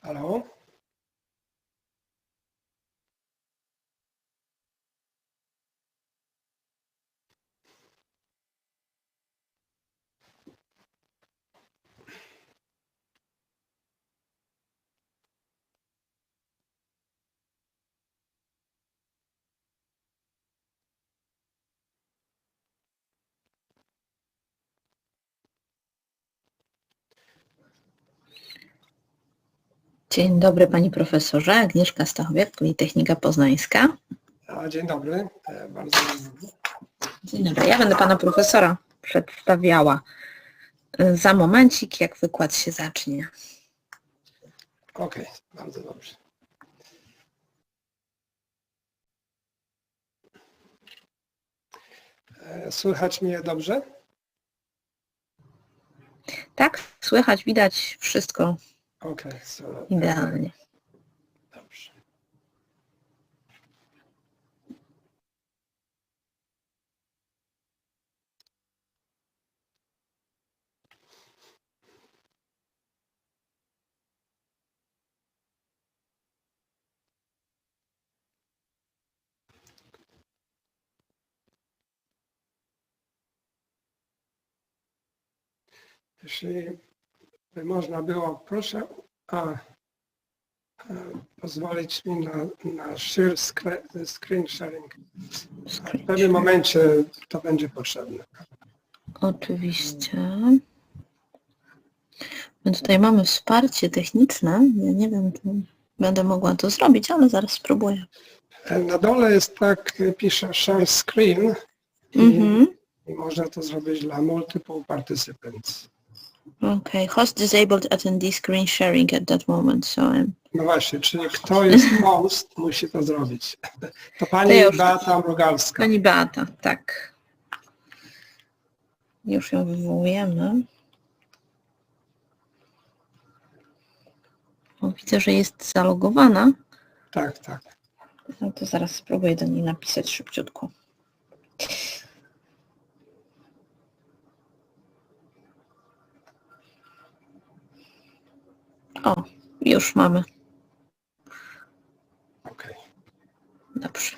Halo? Dzień dobry Pani Profesorze. Agnieszka Stachowiak, Politechnika Poznańska. Dzień dobry, bardzo miło. Dzień dobry. Ja będę Pana Profesora przedstawiała za momencik, jak wykład się zacznie. Okej, bardzo dobrze. Słychać mnie dobrze? Tak, słychać, widać wszystko Okej, idealnie. dobrze. Jeśli by można było, proszę pozwolić mi na screen sharing. W pewnym momencie to będzie potrzebne. Oczywiście. My tutaj mamy wsparcie techniczne. Ja nie wiem, czy będę mogła to zrobić, ale zaraz spróbuję. Na dole jest tak, pisze share screen i można to zrobić dla multiple participants. Okay, host disabled attendee screen sharing at that moment, so I'm... No właśnie, czyli kto jest host, musi to zrobić. To pani Beata Mrugalska. Pani Beata, tak. Już ją wywołujemy. O, widzę, że jest zalogowana. Tak, tak. No to zaraz spróbuję do niej napisać szybciutko. O, już mamy. Okej. Dobrze.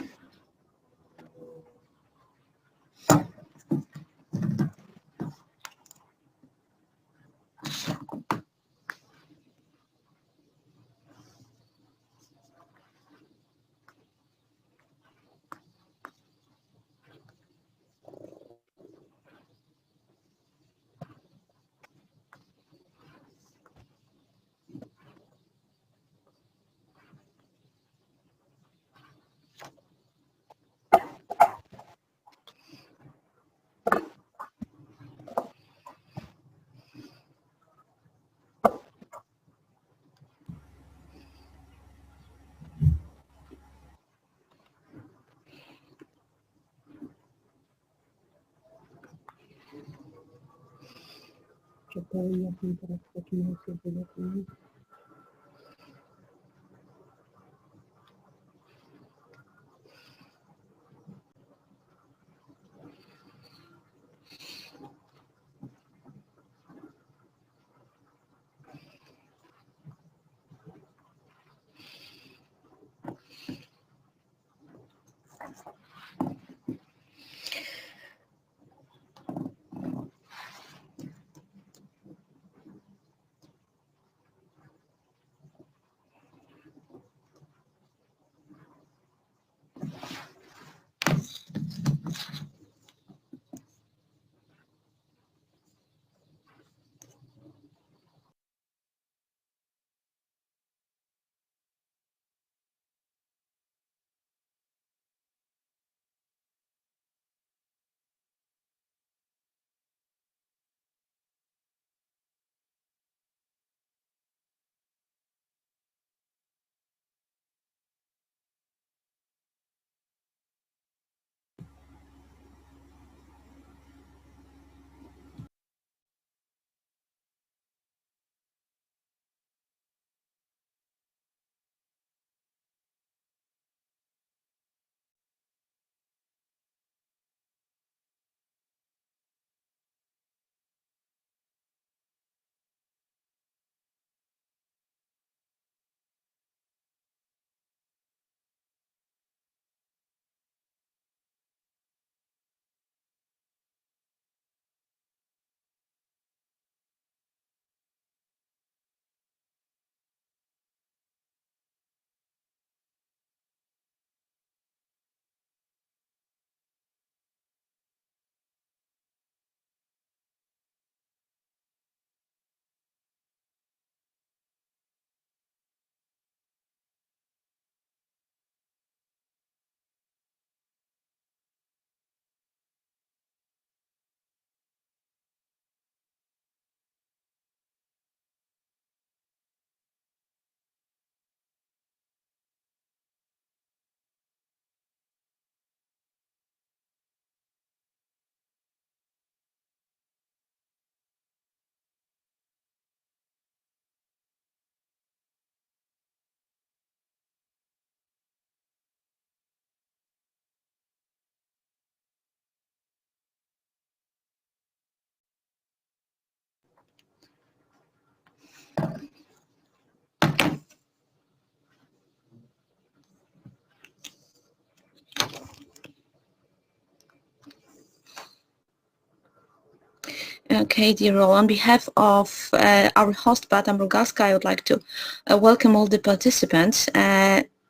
Okay, dear all, on behalf of our host, Beata Mrugalska, I would like to welcome all the participants.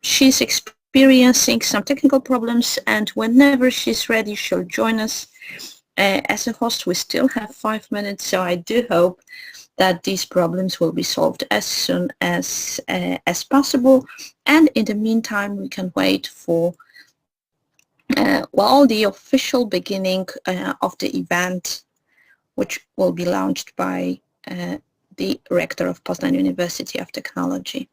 She's experiencing some technical problems, and whenever she's ready, she'll join us. As a host, we still have 5 minutes, so I do hope that these problems will be solved as soon as possible. And in the meantime, we can wait for the official beginning of the event, which will be launched by the rector of Poznań University of Technology.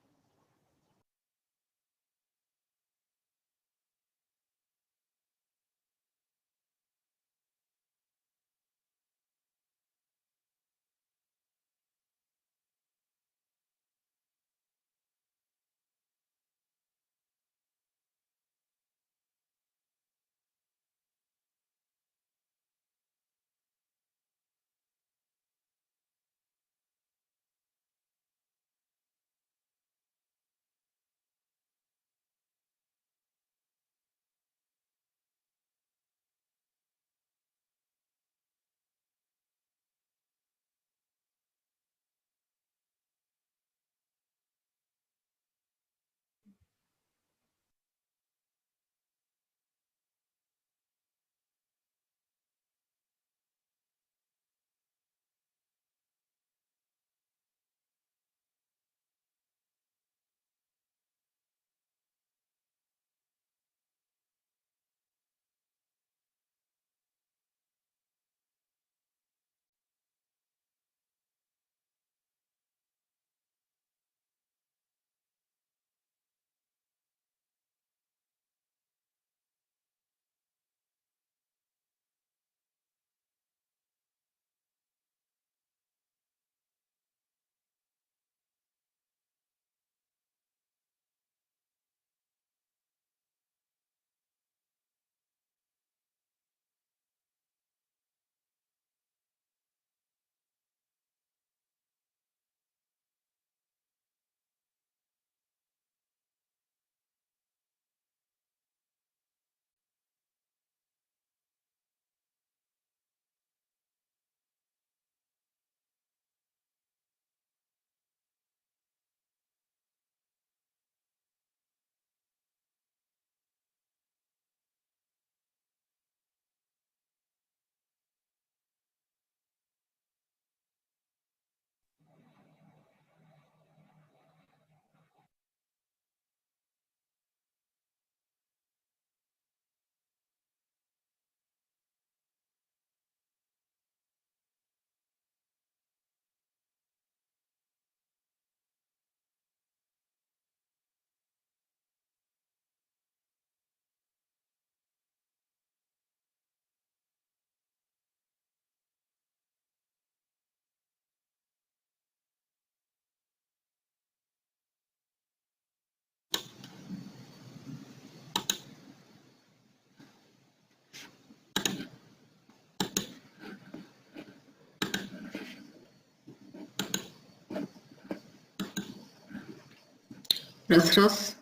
Raz.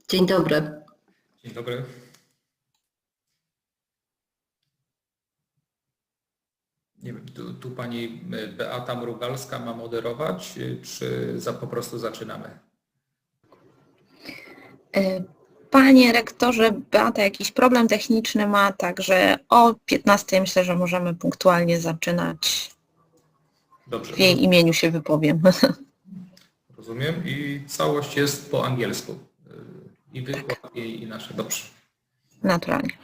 Dzień dobry. Dzień dobry. Nie wiem, tu pani Beata Mrugalska ma moderować, czy po prostu zaczynamy? Panie rektorze, Beata jakiś problem techniczny ma, także o 15 myślę, że możemy punktualnie zaczynać. Dobrze. W jej imieniu się wypowiem. Rozumiem. I całość jest po angielsku. I wykład jej, i nasze. Dobrze. Naturalnie.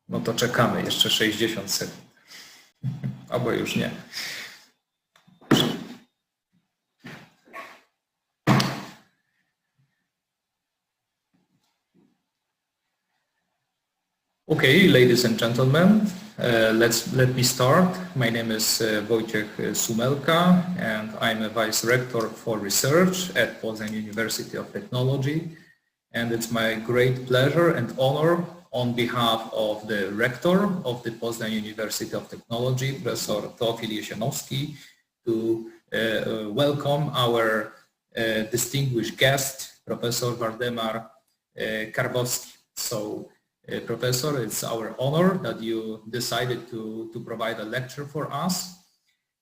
No to czekamy jeszcze 60 sekund. Albo już nie. Okay, ladies and gentlemen, Let me start. My name is Wojciech Sumelka, and I'm a Vice Rector for Research at Poznań University of Technology. And it's my great pleasure and honor on behalf of the Rector of the Poznań University of Technology, Professor Teofil Jesienowski, to welcome our distinguished guest, Professor Waldemar Karwowski. So, Professor, it's our honor that you decided to provide a lecture for us.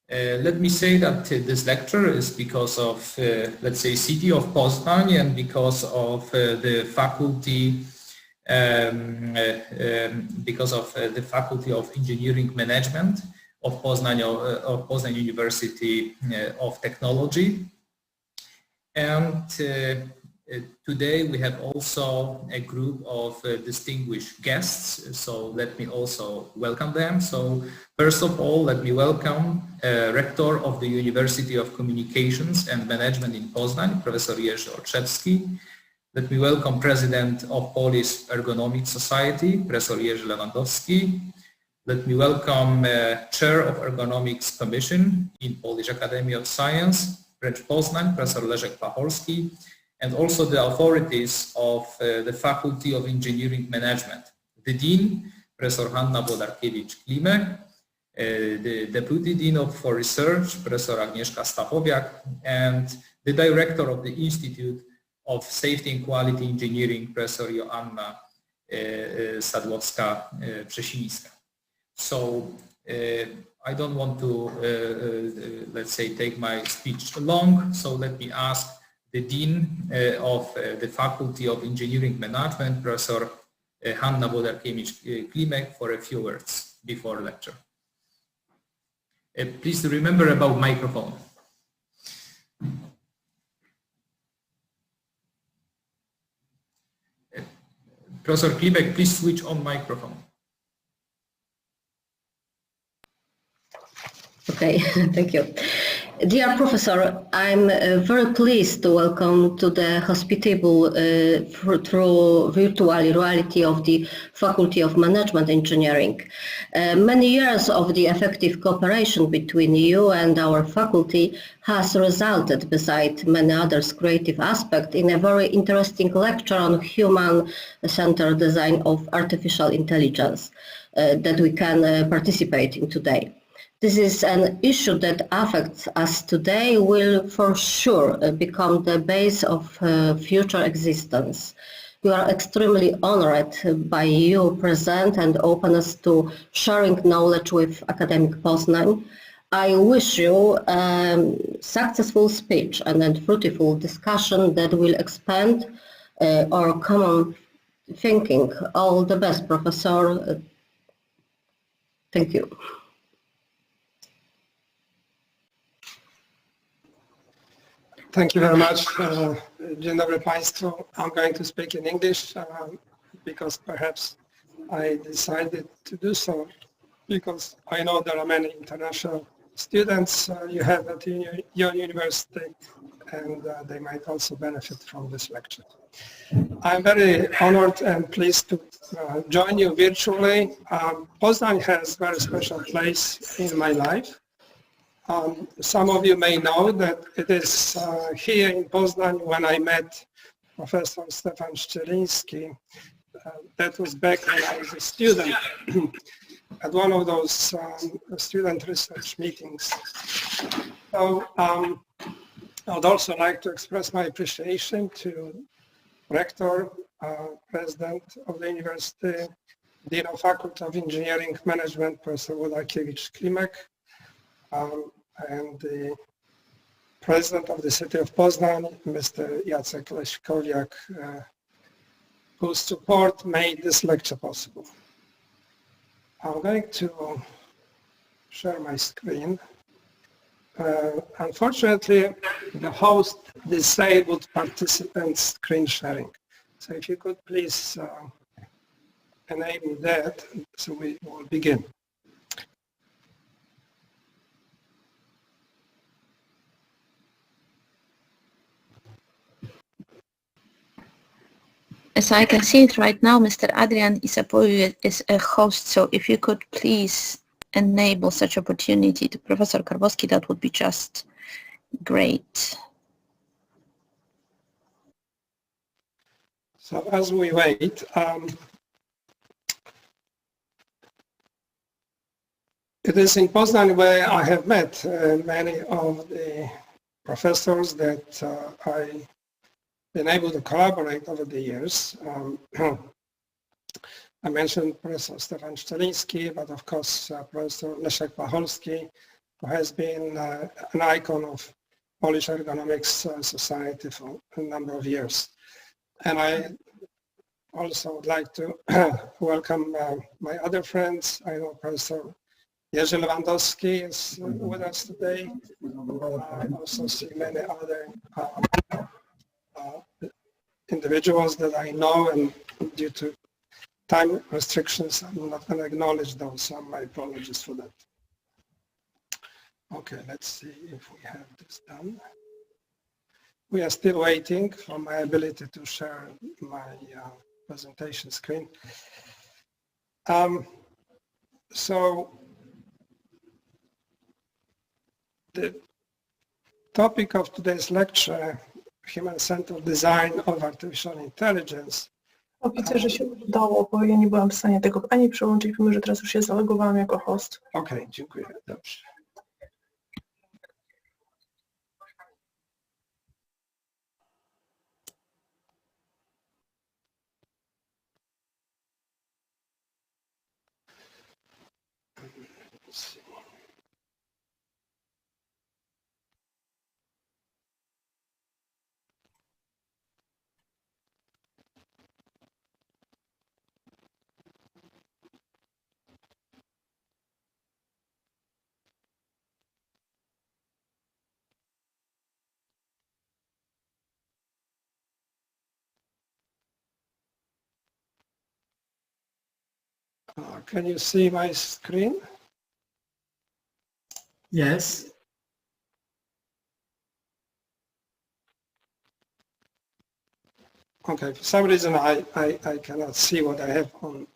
Let me say that this lecture is because of, let's say, City of Poznań and because of the Faculty of Engineering Management of Poznań University of Technology. And today we have also a group of distinguished guests, so let me also welcome them. So first of all, let me welcome Rector of the University of Communications and Management in Poznań, Professor Jerzy Olszewski. Let me welcome President of Polish Ergonomic Society, Professor Jerzy Lewandowski. Let me welcome Chair of Ergonomics Commission in Polish Academy of Science, Branch Poznań, Professor Leszek Pacholski, and also the authorities of the Faculty of Engineering Management, the Dean, Professor Hanna Włodarkiewicz-Klimek, the Deputy Dean for Research, Professor Agnieszka Stachowiak, and the Director of the Institute of Safety and Quality Engineering, Professor Joanna Sadłowska-Przesińska. So I don't want to, let's say, take my speech long, so let me ask the Dean of the Faculty of Engineering Management, Professor Hanna Włodarkiewicz-Klimek, for a few words before lecture. Please remember about microphone. Professor Klimek, please switch on microphone. Okay, thank you. Dear Professor, I'm very pleased to welcome to the hospitable through virtual reality of the Faculty of Management Engineering. Many years of the effective cooperation between you and our faculty has resulted, beside many others creative aspects, in a very interesting lecture on human-centered design of artificial intelligence that we can participate in today. This is an issue that affects us today, will for sure become the base of future existence. We are extremely honored by your present and openness to sharing knowledge with Akademicki Poznań. I wish you a successful speech and a fruitful discussion that will expand our common thinking. All the best, Professor. Thank you. Thank you very much. Dzień dobry Państwu. I'm going to speak in English because perhaps I decided to do so because I know there are many international students you have at your university, and they might also benefit from this lecture. I'm very honored and pleased to join you virtually. Poznań has a very special place in my life. Some of you may know that it is here in Poznań when I met Professor Stefan Szczeliński. That was back when I was a student at one of those student research meetings. So I would also like to express my appreciation to Rector, President of the University, Dean of Faculty of Engineering Management, Professor Włodarkiewicz-Klimek, and the President of the City of Poznań, Mr. Jacek Leśkowiak, whose support made this lecture possible. I'm going to share my screen. Unfortunately, the host disabled participant screen sharing. So if you could please enable that, so we will begin. As I can see it right now, Mr. Adrian Isapoiu is a host, so if you could please enable such opportunity to Professor Karwowski, that would be just great. So as we wait, it is in Poznań where I have met many of the professors that I've been able to collaborate over the years. I mentioned Professor Stefan Szczeliński, but of course Professor Leszek Pacholski, who has been an icon of Polish Ergonomics Society for a number of years. And I also would like to welcome my other friends. I know Professor Jerzy Lewandowski is with us today. I also see many other individuals that I know, and due to time restrictions, I'm not going to acknowledge those, so my apologies for that. Okay, let's see if we have this done. We are still waiting for my ability to share my presentation screen. So the topic of today's lecture, human-centered design of artificial intelligence. Widzę, że się udało, bo ja nie byłam w stanie tego ani przełączyć, mimo że teraz już się zalogowałam jako host. Okej, dziękuję. Dobrze. Can you see my screen? Yes. Okay, for some reason I cannot see what I have on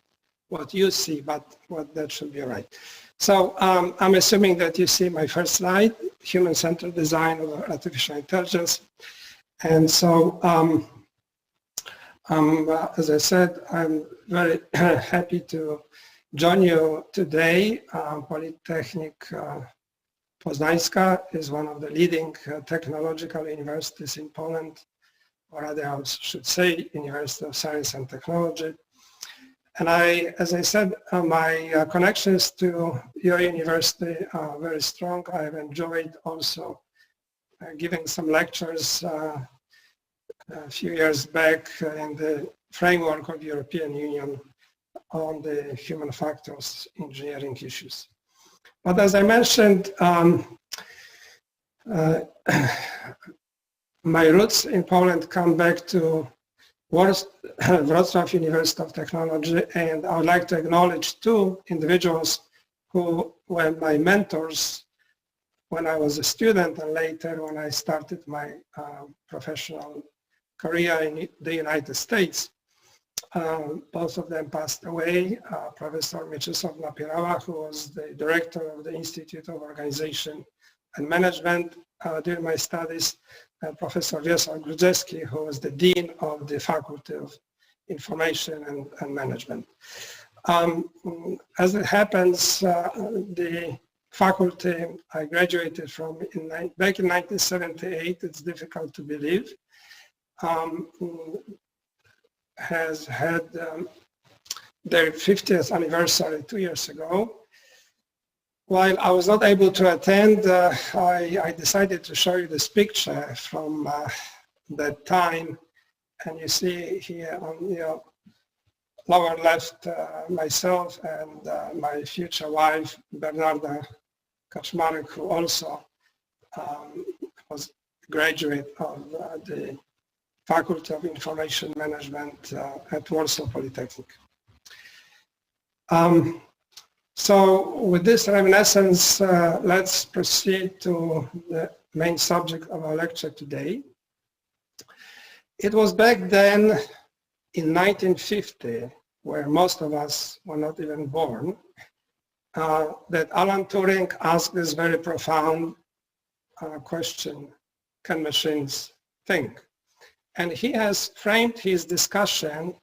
what you see, but that should be right. So I'm assuming that you see my first slide, human-centered design of artificial intelligence. And so, as I said, I'm very happy to join you today. Politechniki Poznańska is one of the leading technological universities in Poland, or rather I should say University of Science and Technology. And as I said, my connections to your university are very strong. I have enjoyed also giving some lectures a few years back in the framework of the European Union on the human factors engineering issues. But as I mentioned, my roots in Poland come back to Wrocław University of Technology, and I would like to acknowledge two individuals who were my mentors when I was a student and later when I started my professional career in the United States. Both of them passed away. Professor Mieczysław Napierała, who was the director of the Institute of Organization and Management during my studies, and Professor Wiesław Grudzewski, who was the Dean of the Faculty of Information and Management. As it happens, the faculty I graduated from back in 1978, it's difficult to believe, has had their 50th anniversary 2 years ago. While I was not able to attend, I decided to show you this picture from that time. And you see here on your lower left myself and my future wife, Bernarda Kaczmarek, who also was a graduate of the Faculty of Information Management at Warsaw Polytechnic. So with this reminiscence, let's proceed to the main subject of our lecture today. It was back then in 1950, where most of us were not even born, that Alan Turing asked this very profound question, can machines think? And he has framed his discussion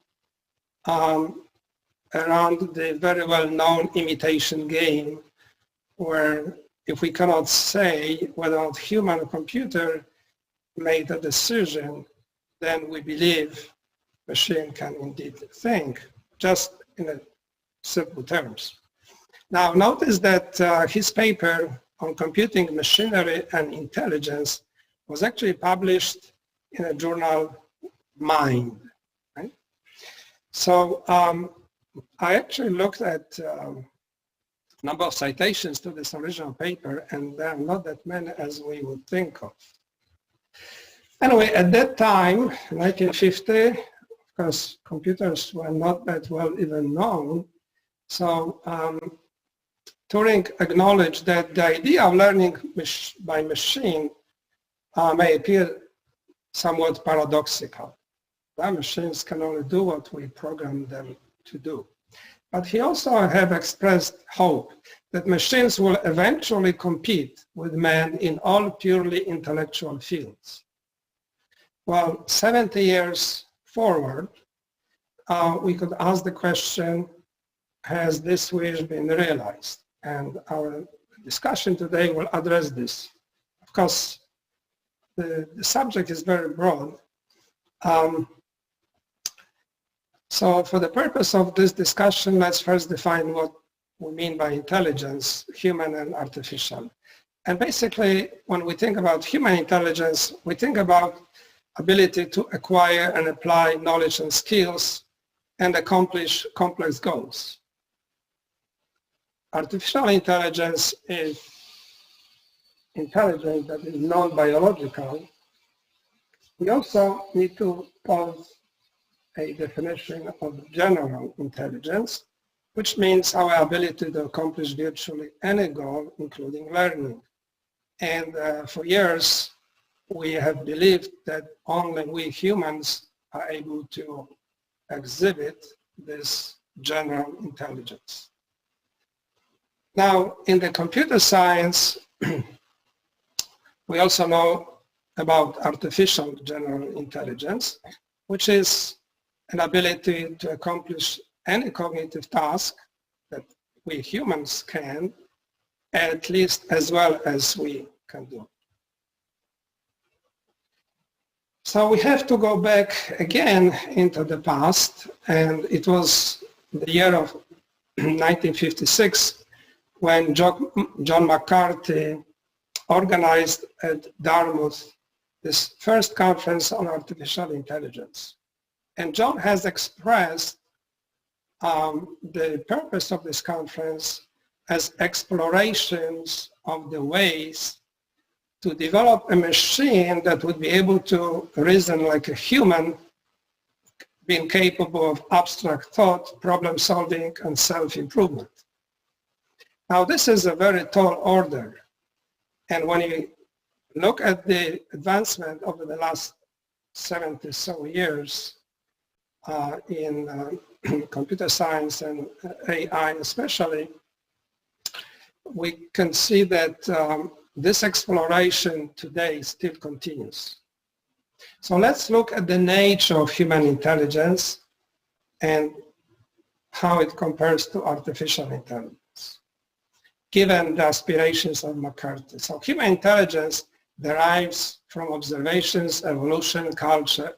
around the very well-known imitation game, where if we cannot say whether or not human or computer made a decision, then we believe machine can indeed think, just in simple terms. Now notice that his paper on computing machinery and intelligence was actually published in a journal, Mind. Right? So I actually looked at number of citations to this original paper, and there are not that many as we would think of. Anyway, at that time, 1950, of course, computers were not that well even known. So Turing acknowledged that the idea of learning by machine may appear somewhat paradoxical. That machines can only do what we program them to do. But he also have expressed hope that machines will eventually compete with man in all purely intellectual fields. Well, 70 years forward, we could ask the question, has this wish been realized? And our discussion today will address this. Of course, the subject is very broad. So for the purpose of this discussion, let's first define what we mean by intelligence, human and artificial. And basically, when we think about human intelligence, we think about ability to acquire and apply knowledge and skills and accomplish complex goals. Artificial intelligence is intelligence that is non-biological. We also need to pose a definition of general intelligence, which means our ability to accomplish virtually any goal, including learning. And for years, we have believed that only we humans are able to exhibit this general intelligence. Now, in the computer science, we also know about artificial general intelligence, which is an ability to accomplish any cognitive task that we humans can, at least as well as we can do. So we have to go back again into the past, and it was the year of 1956 when John McCarthy organized at Dartmouth this first conference on artificial intelligence. And John has expressed the purpose of this conference as explorations of the ways to develop a machine that would be able to reason like a human, being capable of abstract thought, problem solving, and self-improvement. Now, this is a very tall order. And when you look at the advancement over the last 70 so years in computer science and AI especially, we can see that this exploration today still continues. So let's look at the nature of human intelligence and how it compares to artificial intelligence, given the aspirations of McCarthy. So human intelligence derives from observations, evolution, culture,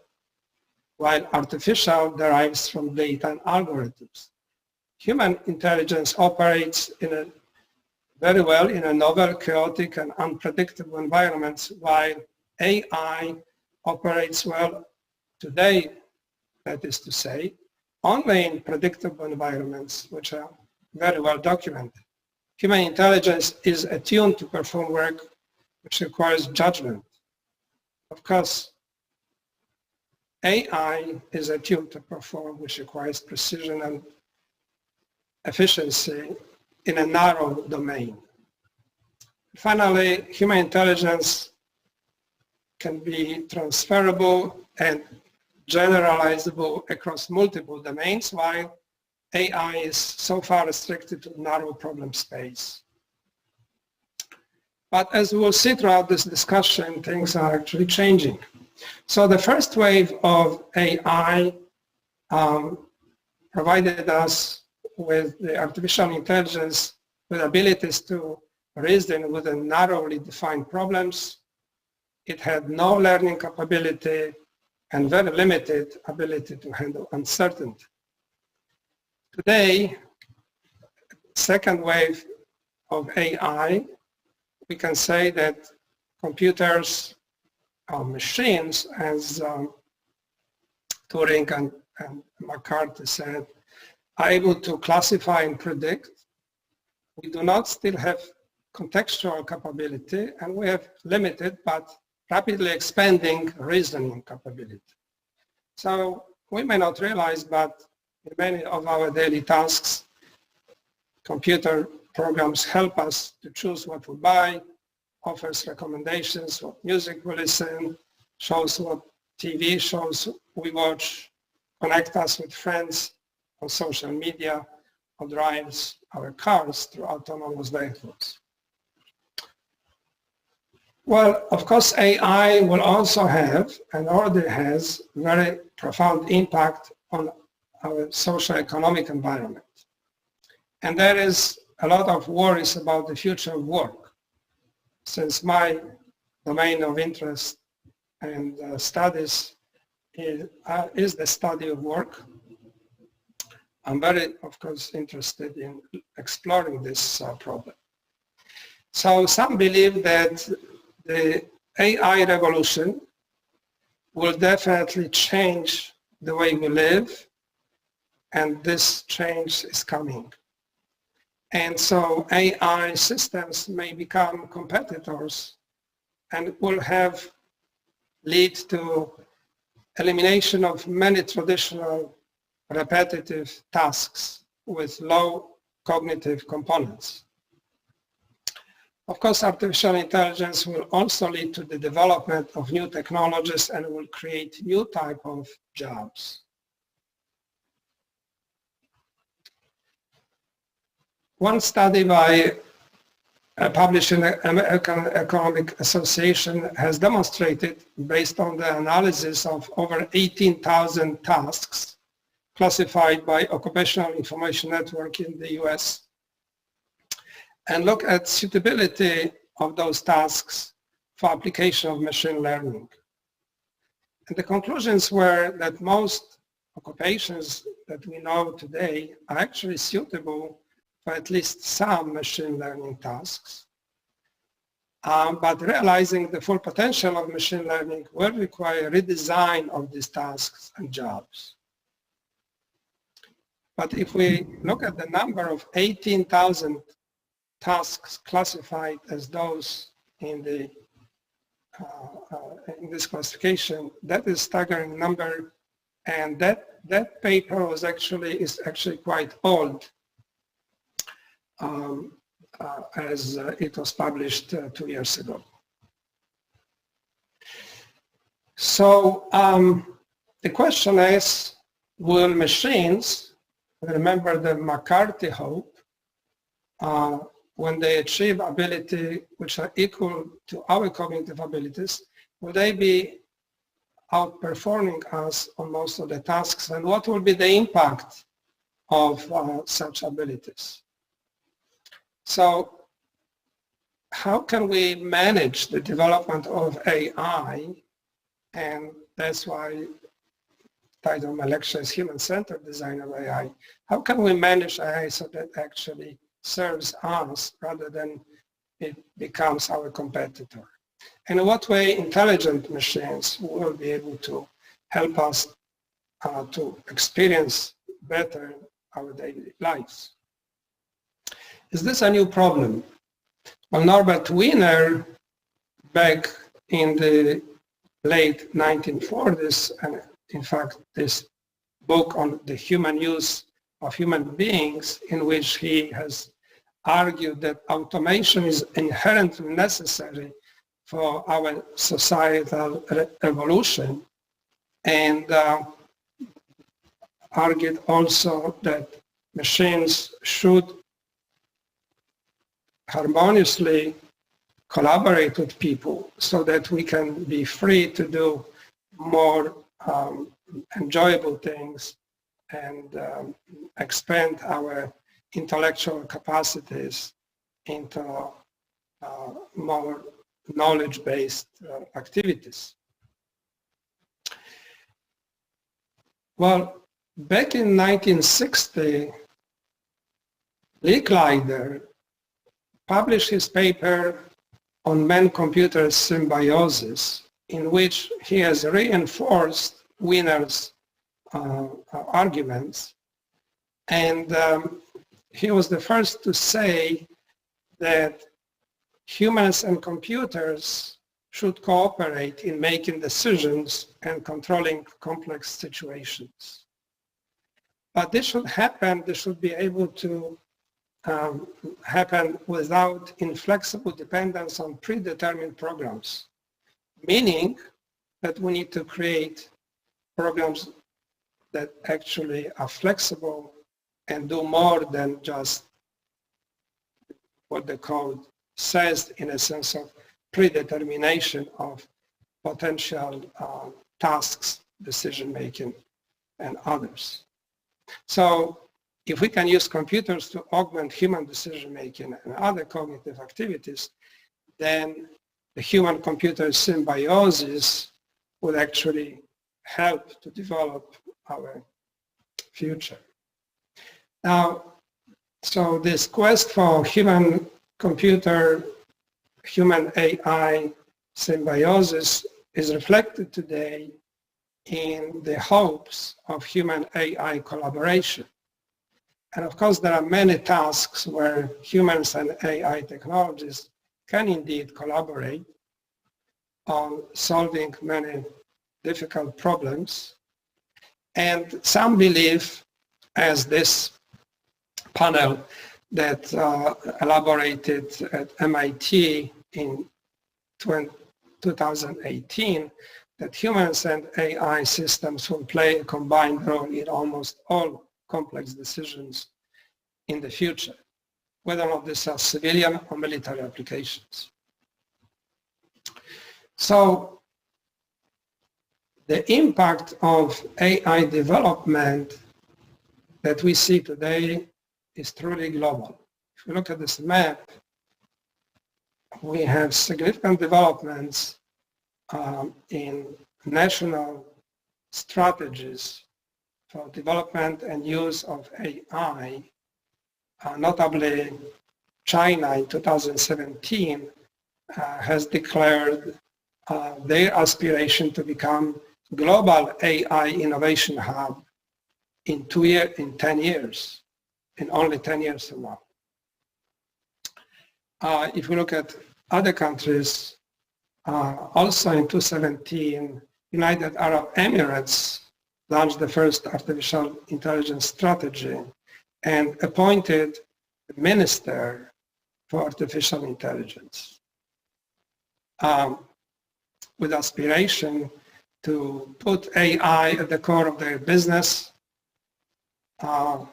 while artificial derives from data and algorithms. Human intelligence operates very well in a novel, chaotic, and unpredictable environments, while AI operates well today, that is to say, only in predictable environments, which are very well documented. Human intelligence is attuned to perform work which requires judgment. Of course, AI is attuned to perform which requires precision and efficiency in a narrow domain. Finally, human intelligence can be transferable and generalizable across multiple domains, while AI is so far restricted to narrow problem space. But as we will see throughout this discussion, things are actually changing. So the first wave of AI provided us with the artificial intelligence with abilities to reason within narrowly defined problems. It had no learning capability and very limited ability to handle uncertainty. Today, second wave of AI, we can say that computers, machines, as Turing and McCarthy said, are able to classify and predict. We do not still have contextual capability, and we have limited but rapidly expanding reasoning capability. So we may not realize, but in many of our daily tasks, computer programs help us to choose what we buy, offers recommendations, what music we listen, shows what TV shows we watch, connect us with friends on social media, or drives our cars through autonomous vehicles. Well, of course, AI will also have, and already has, very profound impact on our socio-economic environment. And there is a lot of worries about the future of work. Since my domain of interest and studies is the study of work, I'm very, of course, interested in exploring this problem. So some believe that the AI revolution will definitely change the way we live, and this change is coming. And so AI systems may become competitors and will lead to elimination of many traditional repetitive tasks with low cognitive components. Of course, artificial intelligence will also lead to the development of new technologies and will create new type of jobs. One study published in the American Economic Association has demonstrated, based on the analysis of over 18,000 tasks classified by Occupational Information Network in the US, and look at suitability of those tasks for application of machine learning. And the conclusions were that most occupations that we know today are actually suitable for at least some machine learning tasks. But realizing the full potential of machine learning will require redesign of these tasks and jobs. But if we look at the number of 18,000 tasks classified as those in this classification, that is a staggering number, and that paper is actually quite old, as it was published 2 years ago. So the question is, will machines, remember the McCarthy hope, when they achieve ability which are equal to our cognitive abilities, will they be outperforming us on most of the tasks, and what will be the impact of such abilities? So how can we manage the development of AI? And that's why the title of my lecture is Human-Centered Design of AI. How can we manage AI so that actually serves us rather than it becomes our competitor? And in what way intelligent machines will be able to help us to experience better our daily lives? Is this a new problem? Well, Norbert Wiener, back in the late 1940s, and in fact this book on the human use of human beings, in which he has argued that automation is inherently necessary for our societal evolution, and argued also that machines should harmoniously collaborate with people so that we can be free to do more enjoyable things and expand our intellectual capacities into more knowledge-based activities. Well, back in 1960, Licklider published his paper on man-computer symbiosis, in which he has reinforced Wiener's arguments. And he was the first to say that humans and computers should cooperate in making decisions and controlling complex situations. But this should happen, this should be able to happen without inflexible dependence on predetermined programs, meaning that we need to create programs that actually are flexible and do more than just what the code says, in a sense of predetermination of potential tasks, decision-making, and others. So if we can use computers to augment human decision-making and other cognitive activities, then the human-computer symbiosis would actually help to develop our future. Now, so this quest for human-computer, human-AI symbiosis is reflected today in the hopes of human-AI collaboration. And of course, there are many tasks where humans and AI technologies can indeed collaborate on solving many difficult problems. And some believe, as this panel that elaborated at MIT in 2018, that humans and AI systems will play a combined role in almost all complex decisions in the future, whether or not these are civilian or military applications. So the impact of AI development that we see today is truly global. If you look at this map, we have significant developments in national strategies for development and use of AI, notably China in 2017 has declared their aspiration to become global AI innovation hub in 10 years, in only 10 years from now. If we look at other countries, also in 2017, United Arab Emirates launched the first artificial intelligence strategy and appointed a minister for artificial intelligence with aspiration to put AI at the core of their business and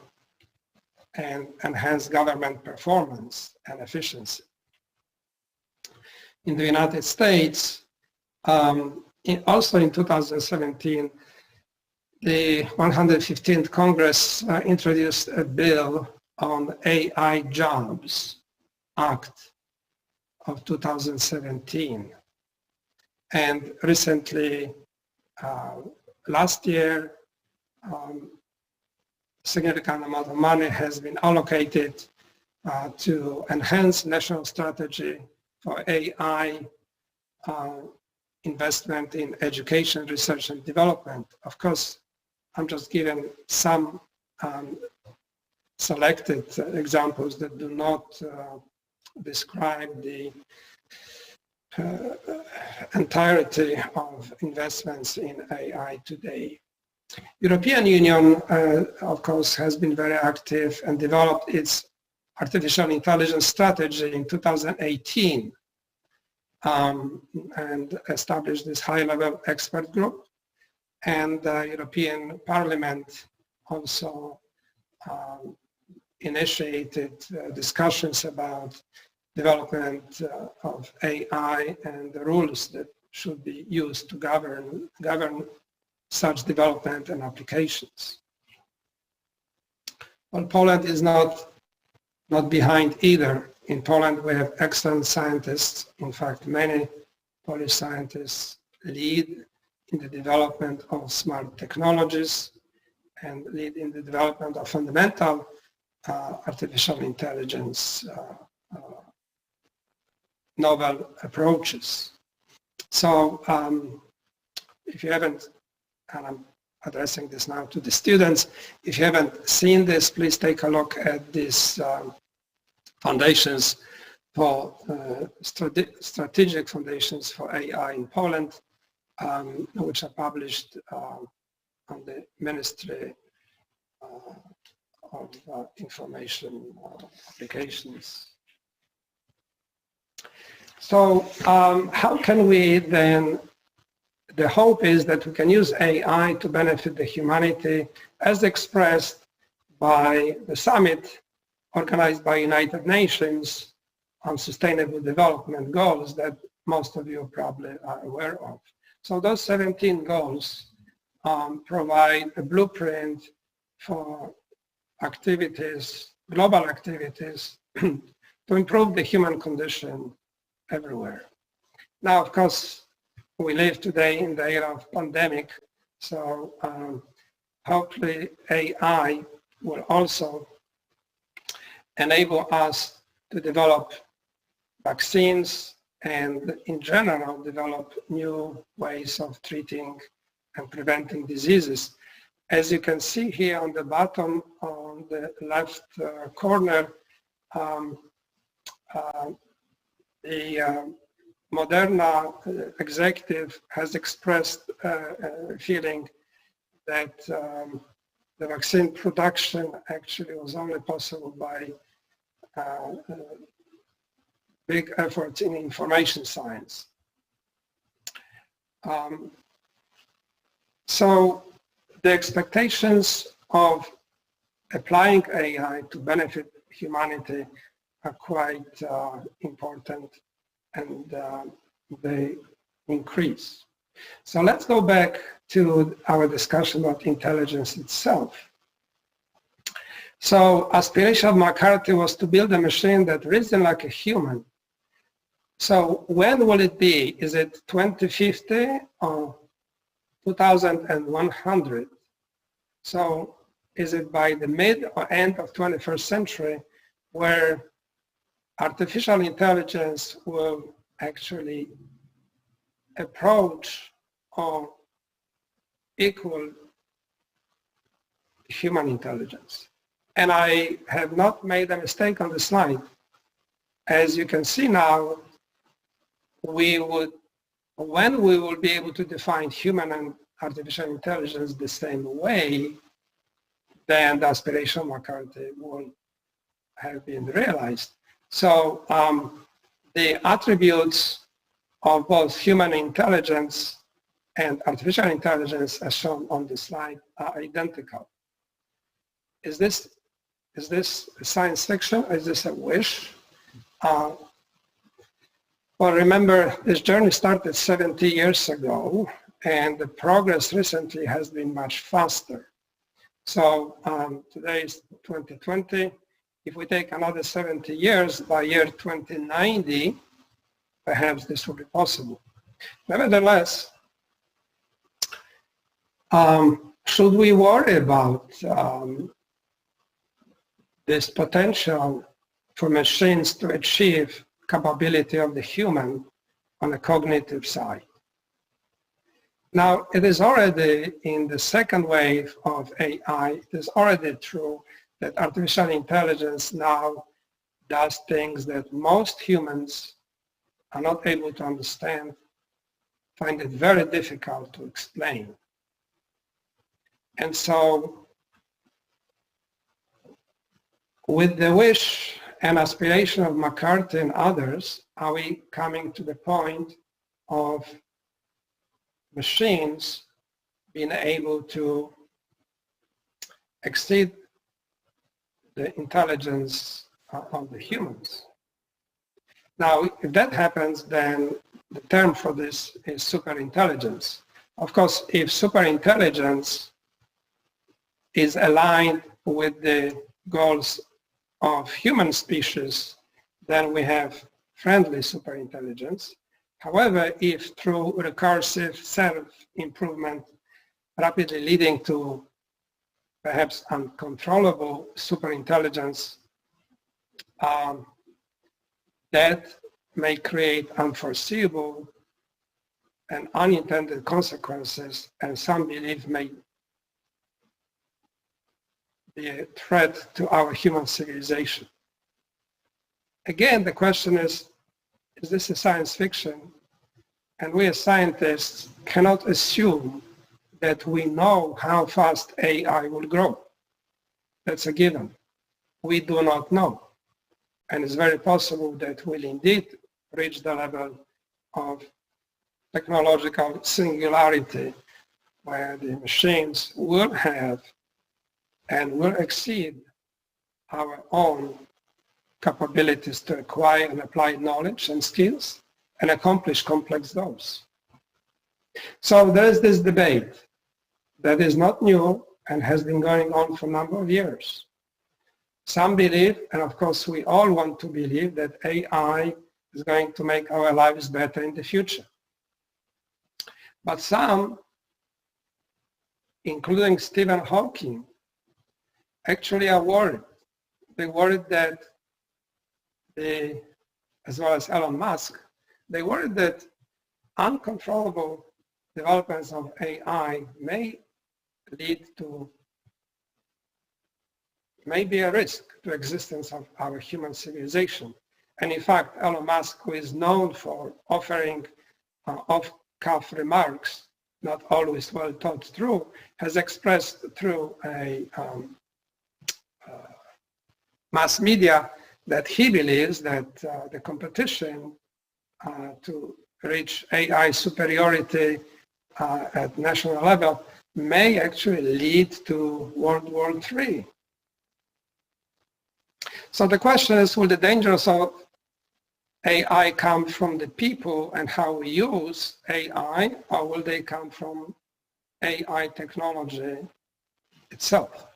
enhance government performance and efficiency. In the United States, also in 2017, the 115th Congress introduced a bill on AI Jobs Act of 2017. And recently, last year, significant amount of money has been allocated to enhance national strategy for AI investment in education, research, and development. Of course, I'm just giving some selected examples that do not describe the entirety of investments in AI today. European Union, of course, has been very active and developed its artificial intelligence strategy in 2018 and established this high-level expert group and the European Parliament also initiated discussions about development of AI and the rules that should be used to govern such development and applications. Well, Poland is not behind either. In Poland, we have excellent scientists. In fact, many Polish scientists lead in the development of smart technologies and lead in the development of fundamental artificial intelligence novel approaches. So if you haven't, and I'm addressing this now to the students, if you haven't seen this, please take a look at these foundations for strategic foundations for AI in Poland, which are published on the Ministry of Information Applications. So how can we then, the hope is that we can use AI to benefit the humanity as expressed by the summit organized by United Nations on Sustainable Development Goals that most of you probably are aware of. So those 17 goals provide a blueprint for activities, global activities, to improve the human condition everywhere. Now, of course, we live today in the era of pandemic, so hopefully AI will also enable us to develop vaccines and in general develop new ways of treating and preventing diseases. As you can see here on the bottom, on the left corner, the Moderna executive has expressed a feeling that the vaccine production actually was only possible by big efforts in information science. So the expectations of applying AI to benefit humanity are quite important, and they increase. So let's go back to our discussion about intelligence itself. So aspiration of McCarthy was to build a machine that reasons like a human. So when will it be? Is it 2050 or 2100? So is it by the mid or end of 21st century where artificial intelligence will actually approach or equal human intelligence? And I have not made a mistake on the slide. As you can see now, when we will be able to define human and artificial intelligence the same way, then the aspiration of McCarthy will have been realized. So the attributes of both human intelligence and artificial intelligence, as shown on the slide, are identical. Is this science fiction? Is this a wish? Well, remember, this journey started 70 years ago, and the progress recently has been much faster. So today is 2020. If we take another 70 years, by year 2090, perhaps this will be possible. Nevertheless, should we worry about this potential for machines to achieve capability of the human on the cognitive side? Now, it is already in the second wave of AI, it is already true that artificial intelligence now does things that most humans are not able to understand, find it very difficult to explain. And so, with the wish and aspiration of McCarthy and others, are we coming to the point of machines being able to exceed the intelligence of the humans. Now, if that happens, then the term for this is superintelligence. Of course, if superintelligence is aligned with the goals of human species, then we have friendly superintelligence. However, if through recursive self-improvement rapidly leading to perhaps uncontrollable superintelligence, that may create unforeseeable and unintended consequences, and some believe may be a threat to our human civilization. Again, the question is this a science fiction? And we as scientists cannot assume that we know how fast AI will grow. That's a given. We do not know. And it's very possible that we'll indeed reach the level of technological singularity where the machines will have and will exceed our own capabilities to acquire and apply knowledge and skills and accomplish complex goals. So there is this debate that is not new and has been going on for a number of years. Some believe, and of course we all want to believe, that AI is going to make our lives better in the future. But some, including Stephen Hawking, actually are worried. They're worried that as well as Elon Musk, they worried that uncontrollable developments of AI may lead to, may be a risk to existence of our human civilization. And in fact, Elon Musk, who is known for offering off-cuff remarks, not always well thought through, has expressed through a mass media that he believes that the competition to reach AI superiority at national level may actually lead to World War III. So the question is, will the dangers of AI come from the people and how we use AI, or will they come from AI technology itself?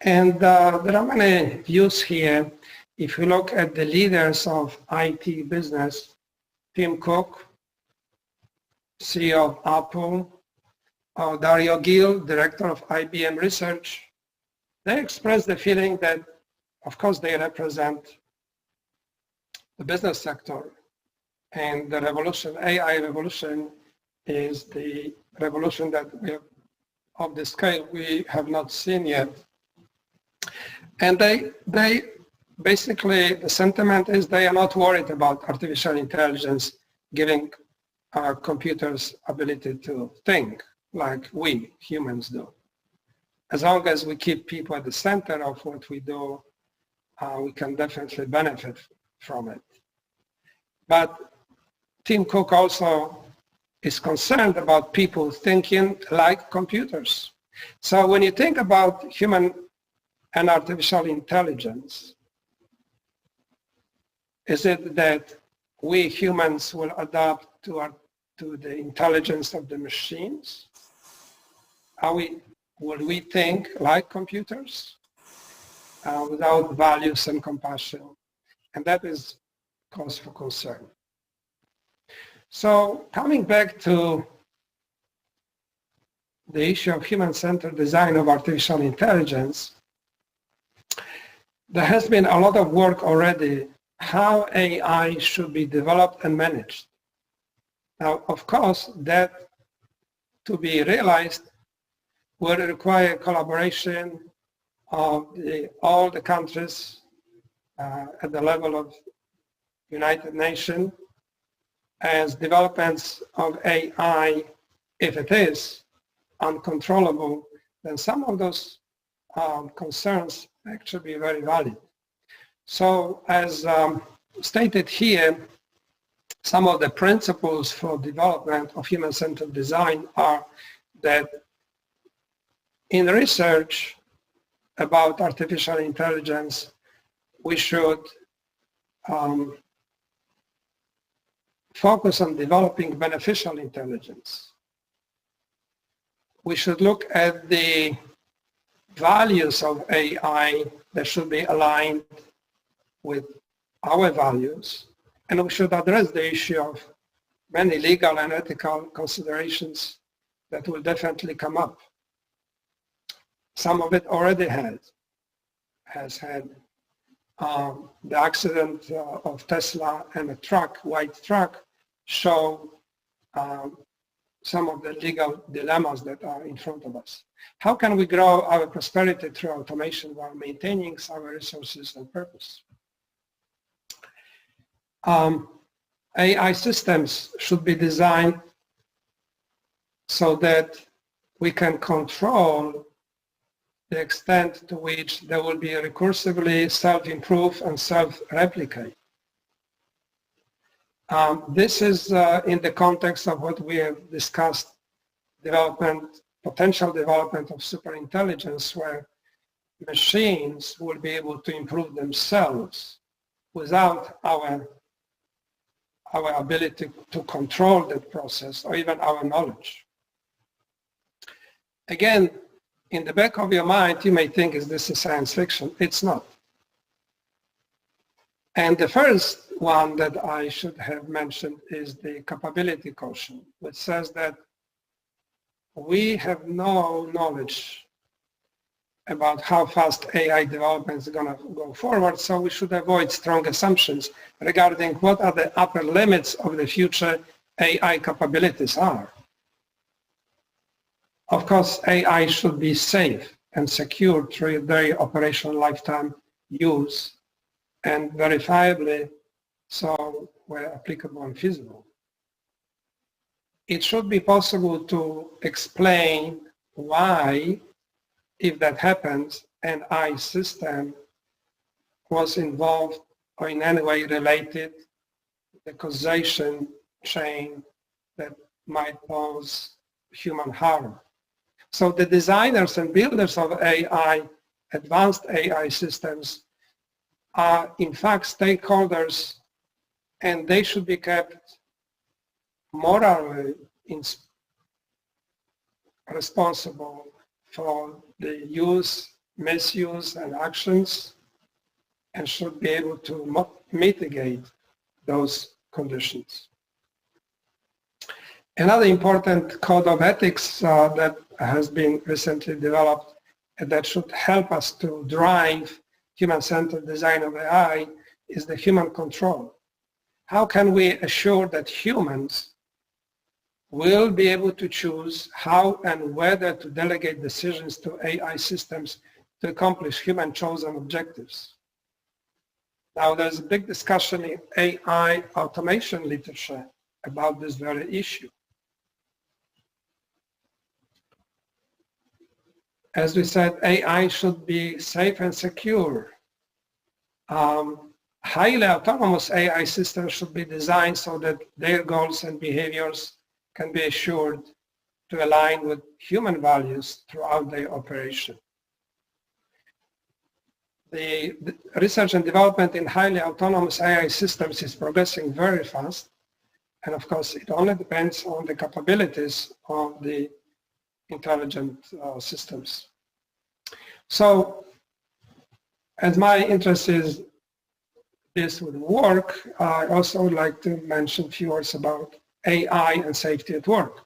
And there are many views here. If you look at the leaders of IT business, Tim Cook, CEO of Apple, Dario Gil, director of IBM Research, they express the feeling that, of course, they represent the business sector, and the revolution, AI revolution, is the revolution that we have, of the scale we have not seen yet. And they basically, the sentiment is they are not worried about artificial intelligence giving our computers ability to think like we humans do. As long as we keep people at the center of what we do, we can definitely benefit from it. But Tim Cook also is concerned about people thinking like computers. So when you think about human and artificial intelligence, is it that we humans will adapt to the intelligence of the machines? Will we think like computers without values and compassion? And that is cause for concern. So coming back to the issue of human-centered design of artificial intelligence, there has been a lot of work already how AI should be developed and managed. Now, of course, that to be realized will require collaboration of all the countries at the level of United Nations, as developments of AI, if it is uncontrollable, then some of those concerns actually be very valid. So as stated here, some of the principles for development of human-centered design are that in research about artificial intelligence, we should focus on developing beneficial intelligence. We should look at the values of AI that should be aligned with our values, and we should address the issue of many legal and ethical considerations that will definitely come up. Some of it already has had. The accident of Tesla and a truck, white truck, show some of the legal dilemmas that are in front of us. How can we grow our prosperity through automation while maintaining our resources and purpose? AI systems should be designed so that we can control the extent to which they will be recursively self-improve and self-replicate. This is in the context of what we have discussed, potential development of superintelligence, where machines will be able to improve themselves without our ability to control that process or even our knowledge. Again, in the back of your mind, you may think, is this a science fiction? It's not. And the first one that I should have mentioned is the capability quotient, which says that we have no knowledge about how fast AI development is going to go forward, so we should avoid strong assumptions regarding what are the upper limits of the future AI capabilities are. Of course, AI should be safe and secure through their operational lifetime use and verifiably so where applicable and feasible. It should be possible to explain why, if that happens, an AI system was involved or in any way related to the causation chain that might cause human harm. So the designers and builders of AI, advanced AI systems, are in fact stakeholders, and they should be kept morally responsible for the use, misuse, and actions, and should be able to mitigate those conditions. Another important code of ethics that has been recently developed and that should help us to drive human-centered design of AI is the human control. How can we assure that humans will be able to choose how and whether to delegate decisions to AI systems to accomplish human-chosen objectives? Now, there's a big discussion in AI automation literature about this very issue. As we said, AI should be safe and secure. Highly autonomous AI systems should be designed so that their goals and behaviors can be assured to align with human values throughout their operation. The research and development in highly autonomous AI systems is progressing very fast, and of course it only depends on the capabilities of the intelligent systems. So, as my interest is this would work, I also would like to mention a few words about AI and safety at work.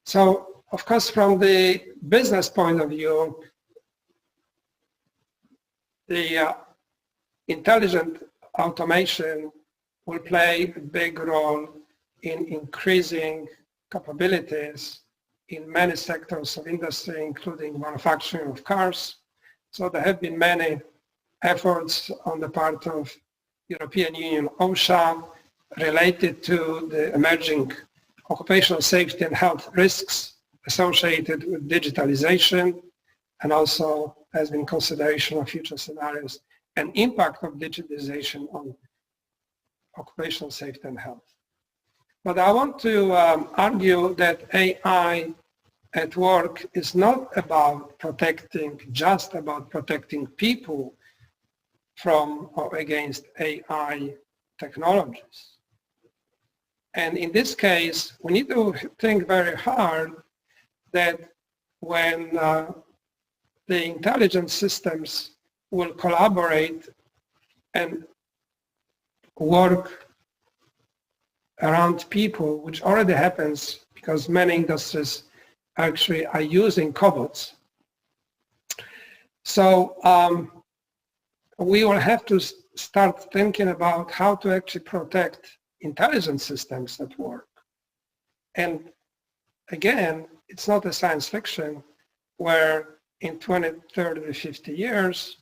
So, of course, from the business point of view, the intelligent automation will play a big role in increasing capabilities in many sectors of industry, including manufacturing of cars. So there have been many efforts on the part of European Union OSHA related to the emerging occupational safety and health risks associated with digitalization, and also has been consideration of future scenarios and impact of digitalization on occupational safety and health. But I want to argue that AI at work is not about just about protecting people from or against AI technologies. And in this case, we need to think very hard that when the intelligence systems will collaborate and work around people, which already happens because many industries actually are using cobots. So we will have to start thinking about how to actually protect intelligence systems at work. And again, it's not a science fiction where in 20, 30, 50 years,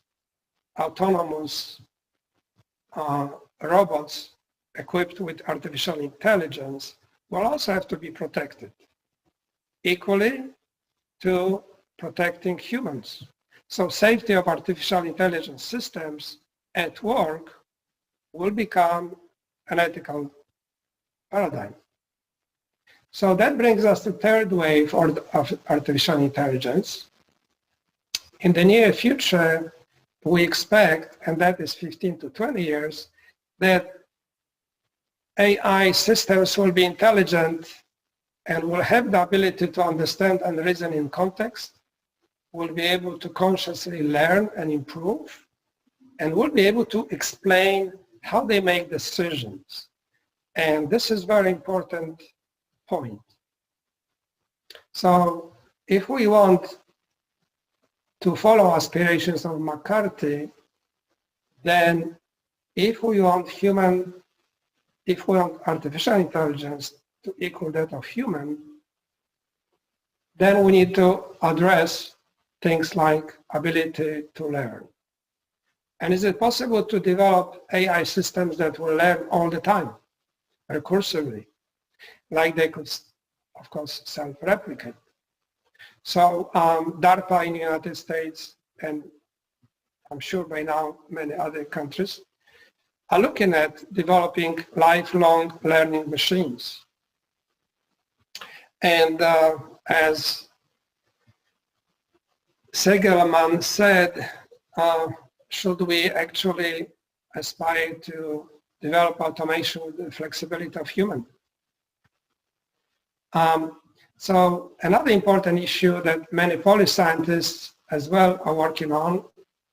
autonomous robots equipped with artificial intelligence will also have to be protected, equally to protecting humans. So safety of artificial intelligence systems at work will become an ethical paradigm. So that brings us to the third wave of artificial intelligence. In the near future, we expect, and that is 15 to 20 years, that AI systems will be intelligent and will have the ability to understand and reason in context, will be able to consciously learn and improve, and will be able to explain how they make decisions. And this is a very important point. So if we want to follow aspirations of McCarthy, then if we want artificial intelligence to equal that of human, then we need to address things like ability to learn. And is it possible to develop AI systems that will learn all the time, recursively, like they could, of course, self-replicate? So DARPA in the United States, and I'm sure by now many other countries, are looking at developing lifelong learning machines. And as Segelman said, should we actually aspire to develop automation with the flexibility of human? So another important issue that many policy scientists as well are working on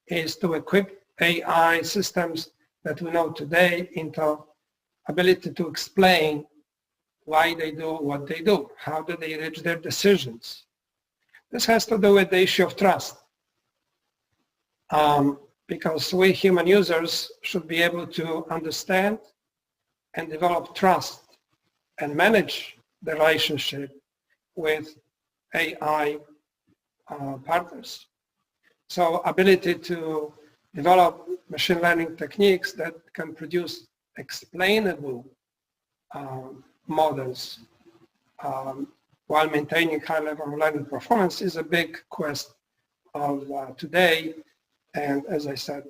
is to equip AI systems that we know today into ability to explain why they do what they do, how do they reach their decisions. This has to do with the issue of trust, because we human users should be able to understand and develop trust and manage the relationship with AI partners. So ability to develop machine learning techniques that can produce explainable models while maintaining high level of learning performance is a big quest of today. And as I said,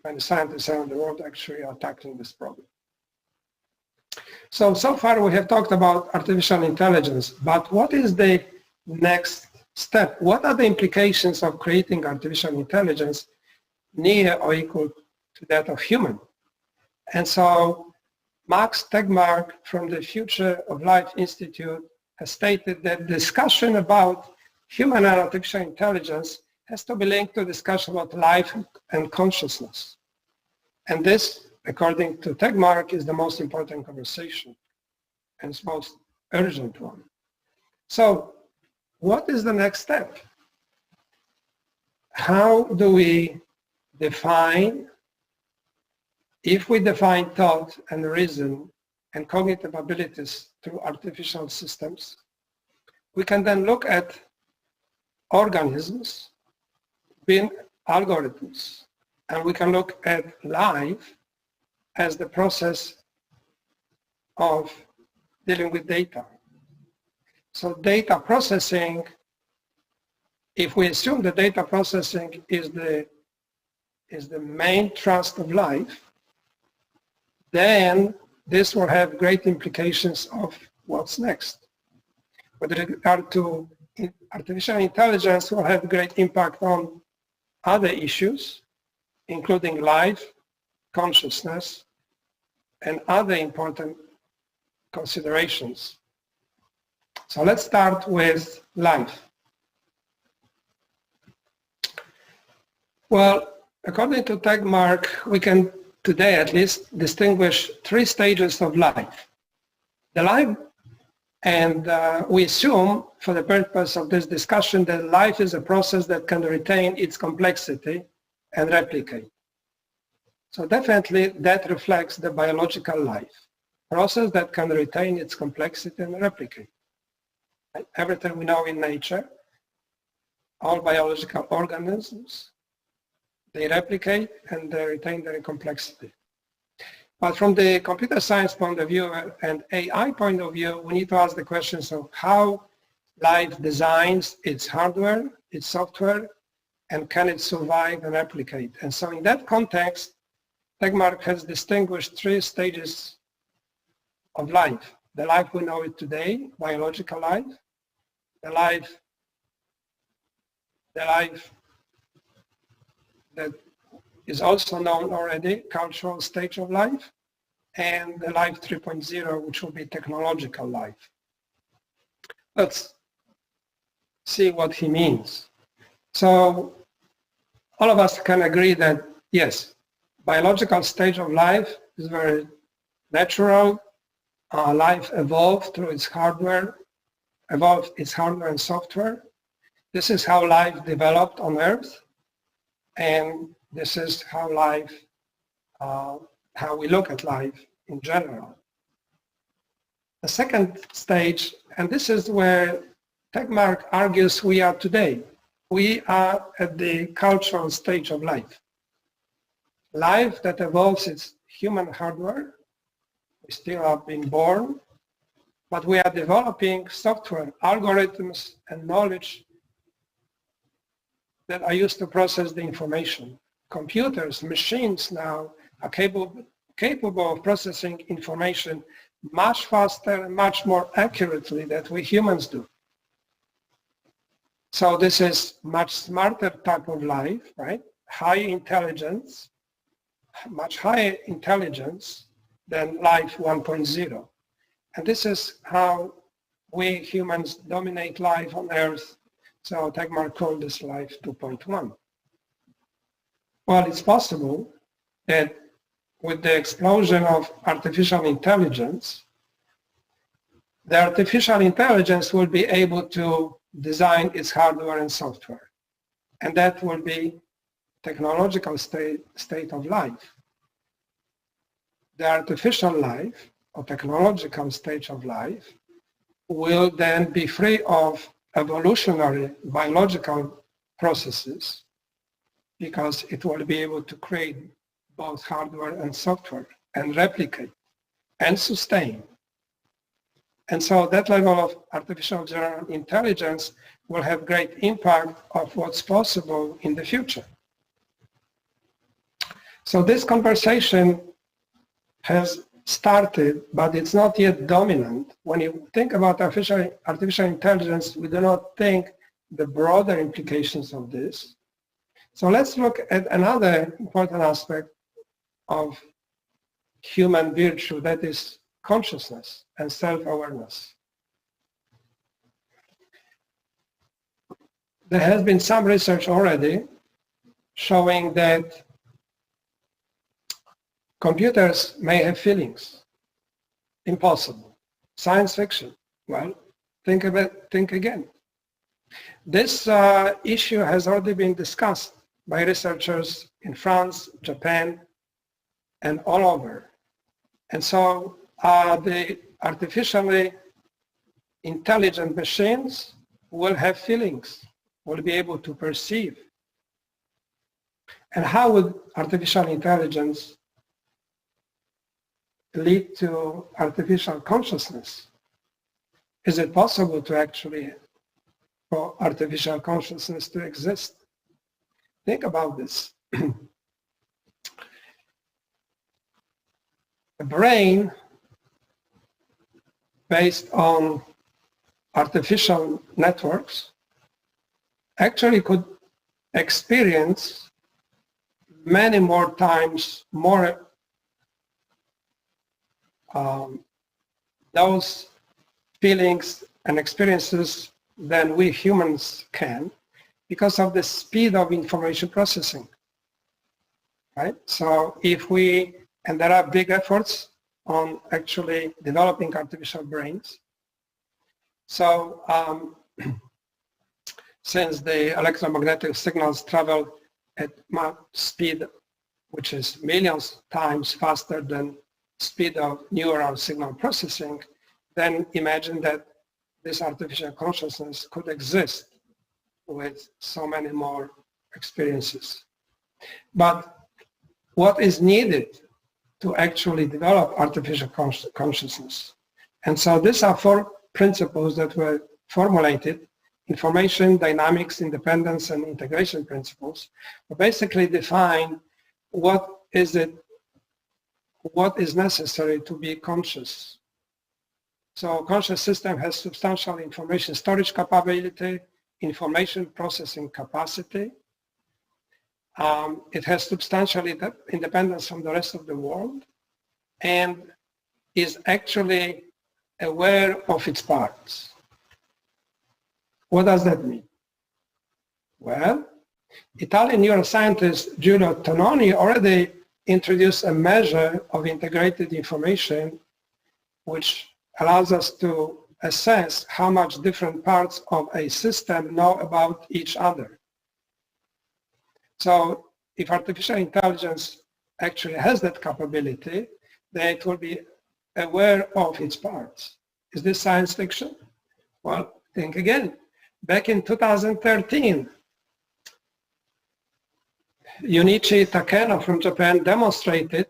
many scientists around the world actually are tackling this problem. So far we have talked about artificial intelligence, but what is the next step? What are the implications of creating artificial intelligence near or equal to that of human? And so Max Tegmark from the Future of Life Institute has stated that discussion about human and artificial intelligence has to be linked to discussion about life and consciousness. And this, according to Tegmark, is the most important conversation and it's most urgent one. So what is the next step? How do we define, if we define thought and reason and cognitive abilities through artificial systems, we can then look at organisms, being algorithms, and we can look at life as the process of dealing with data. So data processing, if we assume that data processing is the main thrust of life, then this will have great implications of what's next. with regard to artificial intelligence will have great impact on other issues, including life, consciousness, and other important considerations. So let's start with life. Well, according to Tegmark, we can today at least distinguish 3 stages of life. The life, and we assume for the purpose of this discussion that life is a process that can retain its complexity and replicate. So definitely that reflects the biological life, process that can retain its complexity and replicate. Everything we know in nature, all biological organisms, they replicate and they retain their complexity. But from the computer science point of view and AI point of view, we need to ask the questions of how life designs its hardware, its software, and can it survive and replicate. And so in that context, Tegmark has distinguished 3 stages of life. The life we know it today, biological life, the life that is also known already, cultural stage of life, and the life 3.0, which will be technological life. Let's see what he means. So all of us can agree that, yes, biological stage of life is very natural. Life evolved through its hardware, and software. This is how life developed on Earth, and this is how life, how we look at life in general. The second stage, and this is where Tegmark argues we are today. We are at the cultural stage of life. Life that evolves its human hardware. We still are being born, but we are developing software, algorithms, and knowledge that are used to process the information. Computers, machines now are capable of processing information much faster and much more accurately than we humans do. So this is much smarter type of life, right? High intelligence, much higher intelligence than life 1.0. And this is how we humans dominate life on Earth. So Tegmark called this life 2.1. Well, it's possible that with the explosion of artificial intelligence, the artificial intelligence will be able to design its hardware and software. And that will be technological state of life. The artificial life or technological stage of life will then be free of evolutionary biological processes because it will be able to create both hardware and software and replicate and sustain. And so that level of artificial general intelligence will have great impact of what's possible in the future. So this conversation has started, but it's not yet dominant. When you think about artificial intelligence, we do not think the broader implications of this. So let's look at another important aspect of human virtue, that is consciousness and self-awareness. There has been some research already showing that computers may have feelings. Impossible. Science fiction. Well, think again. This issue has already been discussed by researchers in France, Japan, and all over. And so the artificially intelligent machines will have feelings, will be able to perceive. And how would artificial intelligence lead to artificial consciousness? Is it possible to actually for artificial consciousness to exist? Think about this. The brain, based on artificial networks actually could experience many more times more those feelings and experiences than we humans can because of the speed of information processing, right? So if we, and there are big efforts on actually developing artificial brains. So since the electromagnetic signals travel at Mach speed, which is millions times faster than speed of neural signal processing, then imagine that this artificial consciousness could exist with so many more experiences. But what is needed to actually develop artificial consciousness? And so these are 4 principles that were formulated: information, dynamics, independence, and integration principles, basically define what is necessary to be conscious. So conscious system has substantial information storage capability, information processing capacity. It has substantial independence from the rest of the world and is actually aware of its parts. What does that mean? Well, Italian neuroscientist Giulio Tononi already introduced a measure of integrated information which allows us to assess how much different parts of a system know about each other. So if artificial intelligence actually has that capability, then it will be aware of its parts. Is this science fiction? Well, think again. Back in 2013, Junichi Takeno from Japan demonstrated,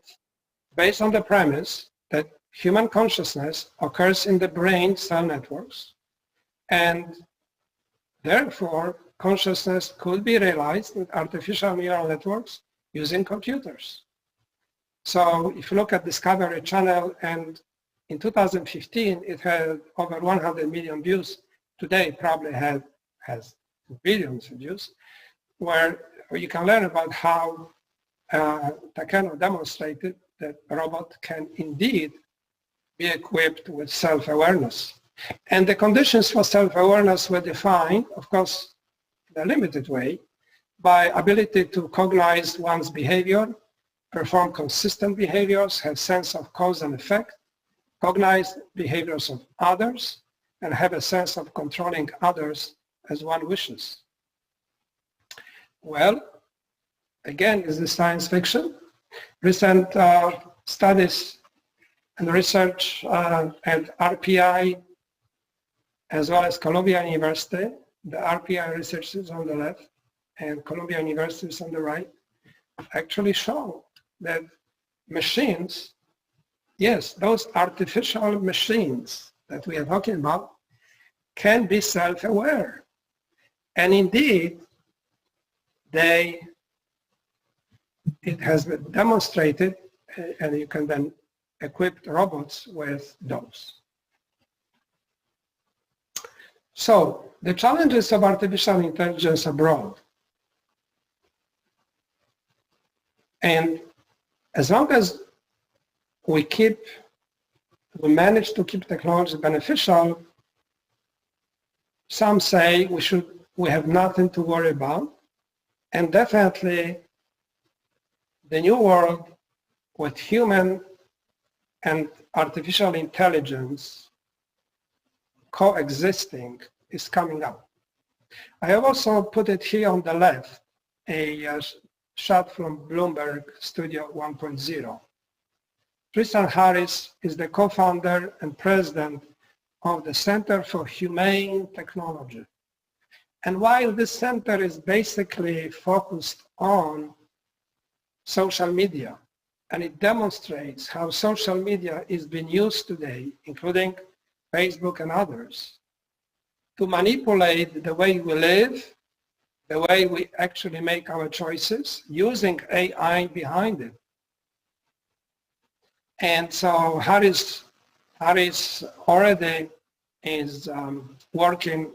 based on the premise that human consciousness occurs in the brain cell networks, and therefore consciousness could be realized with artificial neural networks using computers. So if you look at Discovery Channel, and in 2015 it had over 100 million views. Today it probably has billions of views, where you can learn about how Takeno demonstrated that a robot can indeed be equipped with self-awareness. And the conditions for self-awareness were defined, of course, in a limited way, by ability to cognize one's behavior, perform consistent behaviors, have sense of cause and effect, cognize behaviors of others, and have a sense of controlling others as one wishes. Well, again, is this science fiction? Recent studies and research at RPI as well as Columbia University. The RPI research is on the left and Columbia University is on the right, actually show that machines, yes, those artificial machines that we are talking about can be self-aware. And indeed, it has been demonstrated, and you can then equip robots with those. So the challenges of artificial intelligence are broad. And as long as we manage to keep technology beneficial, some say we have nothing to worry about. And definitely the new world with human and artificial intelligence coexisting is coming up. I have also put it here on the left, a shot from Bloomberg Studio 1.0. Tristan Harris is the co-founder and president of the Center for Humane Technology. And while this center is basically focused on social media, and it demonstrates how social media is being used today, including Facebook and others, to manipulate the way we live, the way we actually make our choices, using AI behind it. And so Harris already is working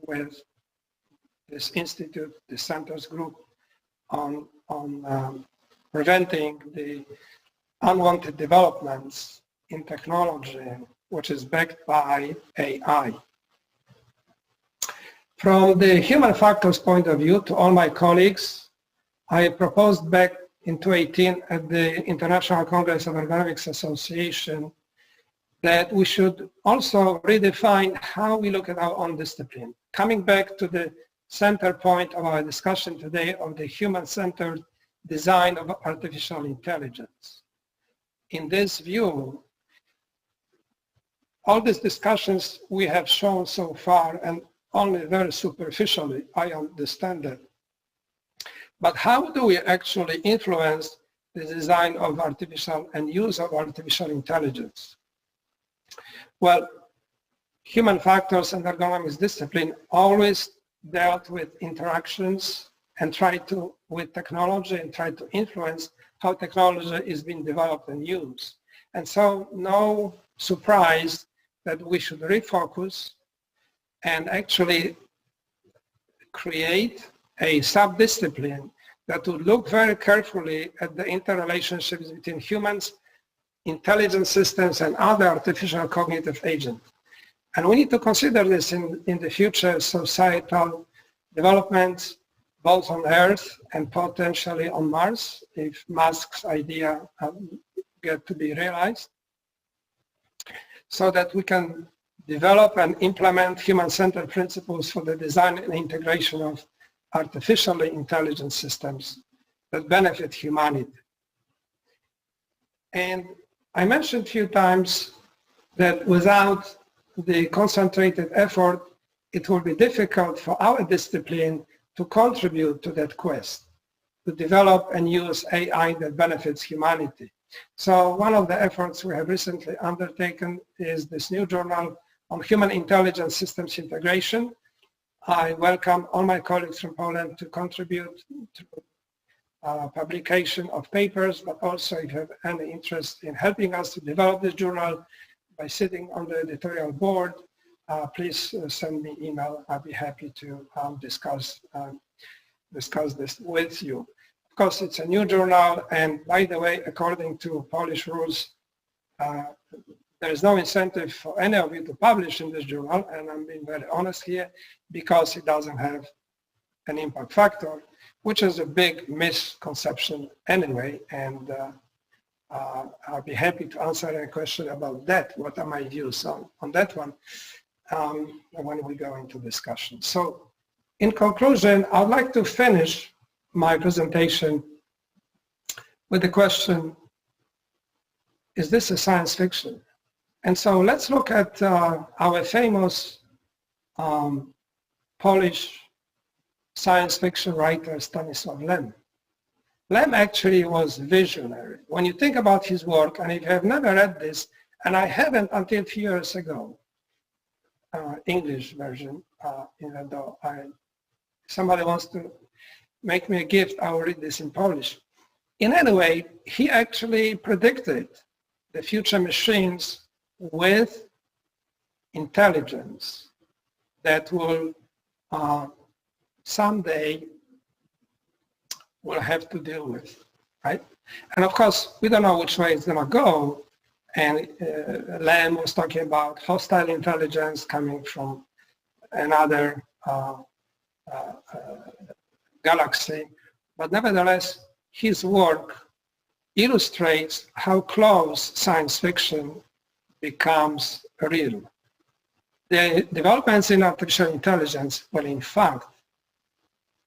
with this institute, the centers group, on preventing the unwanted developments in technology, which is backed by AI. From the human factors point of view, to all my colleagues, I proposed back in 2018 at the International Congress of Ergonomics Association that we should also redefine how we look at our own discipline. Coming back to the center point of our discussion today of the human-centered design of artificial intelligence. In this view, all these discussions we have shown so far, and only very superficially, I understand that. But how do we actually influence the design of artificial and use of artificial intelligence? Well, human factors and ergonomics discipline always dealt with interactions and try to, with technology, and try to influence how technology is being developed and used. And so no surprise that we should refocus and actually create a sub-discipline that would look very carefully at the interrelationships between humans, intelligent systems, and other artificial cognitive agents. And we need to consider this in the future societal developments, both on Earth and potentially on Mars, if Musk's idea get to be realized, so that we can develop and implement human-centered principles for the design and integration of artificially intelligent systems that benefit humanity. And I mentioned a few times that without the concentrated effort, it will be difficult for our discipline to contribute to that quest, to develop and use AI that benefits humanity. So one of the efforts we have recently undertaken is this new journal on human intelligence systems integration. I welcome all my colleagues from Poland to contribute to publication of papers, but also if you have any interest in helping us to develop this journal by sitting on the editorial board, please send me email. I'll be happy to discuss this with you. Of course, it's a new journal, and by the way, according to Polish rules, there is no incentive for any of you to publish in this journal, and I'm being very honest here, because it doesn't have an impact factor, which is a big misconception anyway, and I'll be happy to answer any question about that. What are my views on that one when we go into discussion? So in conclusion, I'd like to finish my presentation with the question, is this a science fiction? And so let's look at our famous Polish science fiction writer Stanisław Lem. Lem actually was visionary. When you think about his work, and if you have never read this, and I haven't until a few years ago, English version, even though somebody wants to make me a gift, I will read this in Polish. In any way, he actually predicted the future machines with intelligence that will someday we'll have to deal with, right? And of course, we don't know which way it's going to go. And Lem was talking about hostile intelligence coming from another galaxy. But nevertheless, his work illustrates how close science fiction becomes real. The developments in artificial intelligence will in fact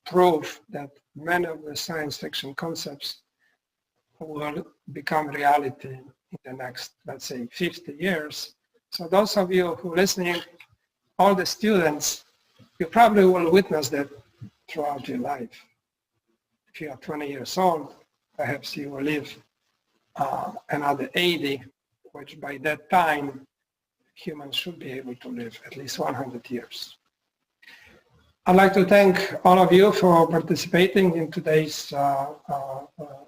prove that many of the science fiction concepts will become reality in the next, let's say, 50 years. So those of you who are listening, all the students, you probably will witness that throughout your life. If you are 20 years old, perhaps you will live another 80, which by that time, humans should be able to live at least 100 years. I'd like to thank all of you for participating in today's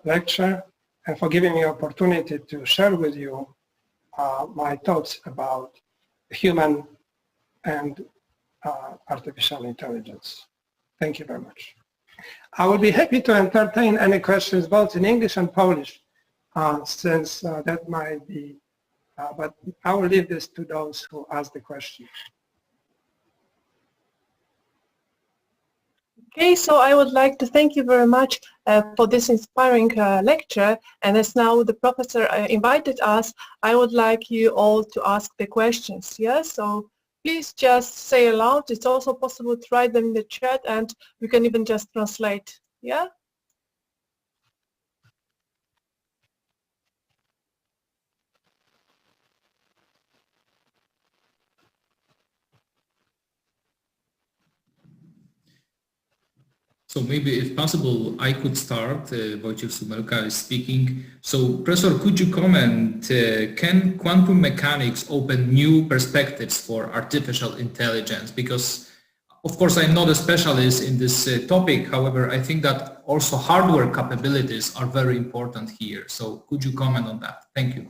lecture and for giving me the opportunity to share with you my thoughts about human and artificial intelligence. Thank you very much. I will be happy to entertain any questions both in English and Polish, since that might be, but I will leave this to those who ask the question. Okay, so I would like to thank you very much for this inspiring lecture. And as now the professor invited us, I would like you all to ask the questions. Yeah, so please just say aloud. It's also possible to write them in the chat, and we can even just translate. Yeah. So maybe if possible, I could start. Wojciech Sumelka is speaking. So Professor, could you comment, can quantum mechanics open new perspectives for artificial intelligence? Because of course I'm not a specialist in this topic. However, I think that also hardware capabilities are very important here. So could you comment on that? Thank you.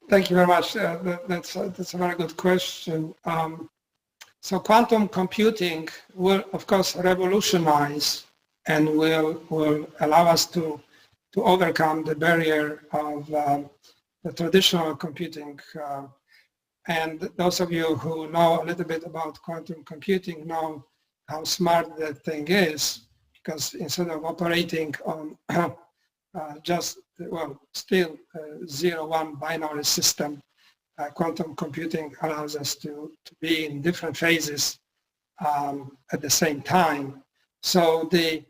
Thank you very much. That's a very good question. So quantum computing will, of course, revolutionize and will allow us to overcome the barrier of the traditional computing. And those of you who know a little bit about quantum computing know how smart that thing is, because instead of operating on just, well, still 0-1 binary system, quantum computing allows us to be in different phases at the same time. So the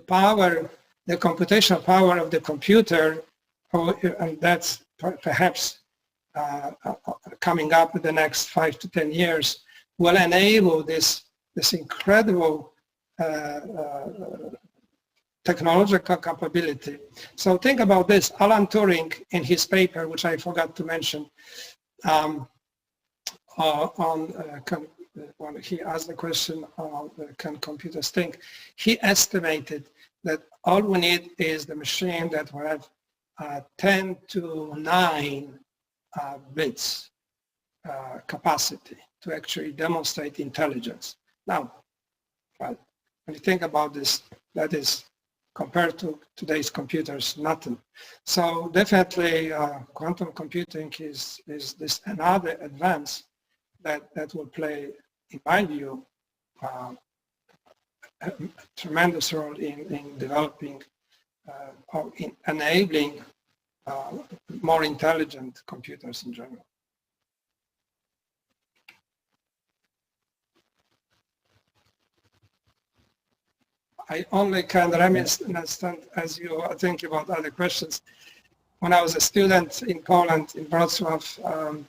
power, the computational power of the computer, and that's perhaps coming up in the next 5 to 10 years, will enable this incredible technological capability. So think about this. Alan Turing, in his paper, which I forgot to mention, when he asked the question, can computers think? He estimated that all we need is the machine that will have 10 to 9 bits capacity to actually demonstrate intelligence. Now, well, when you think about this, that is, compared to today's computers, nothing. So definitely quantum computing is this another advance that will play, in my view, a tremendous role in developing or in enabling more intelligent computers in general. I only can reminisce, as you are thinking about other questions. When I was a student in Poland, in Wrocław,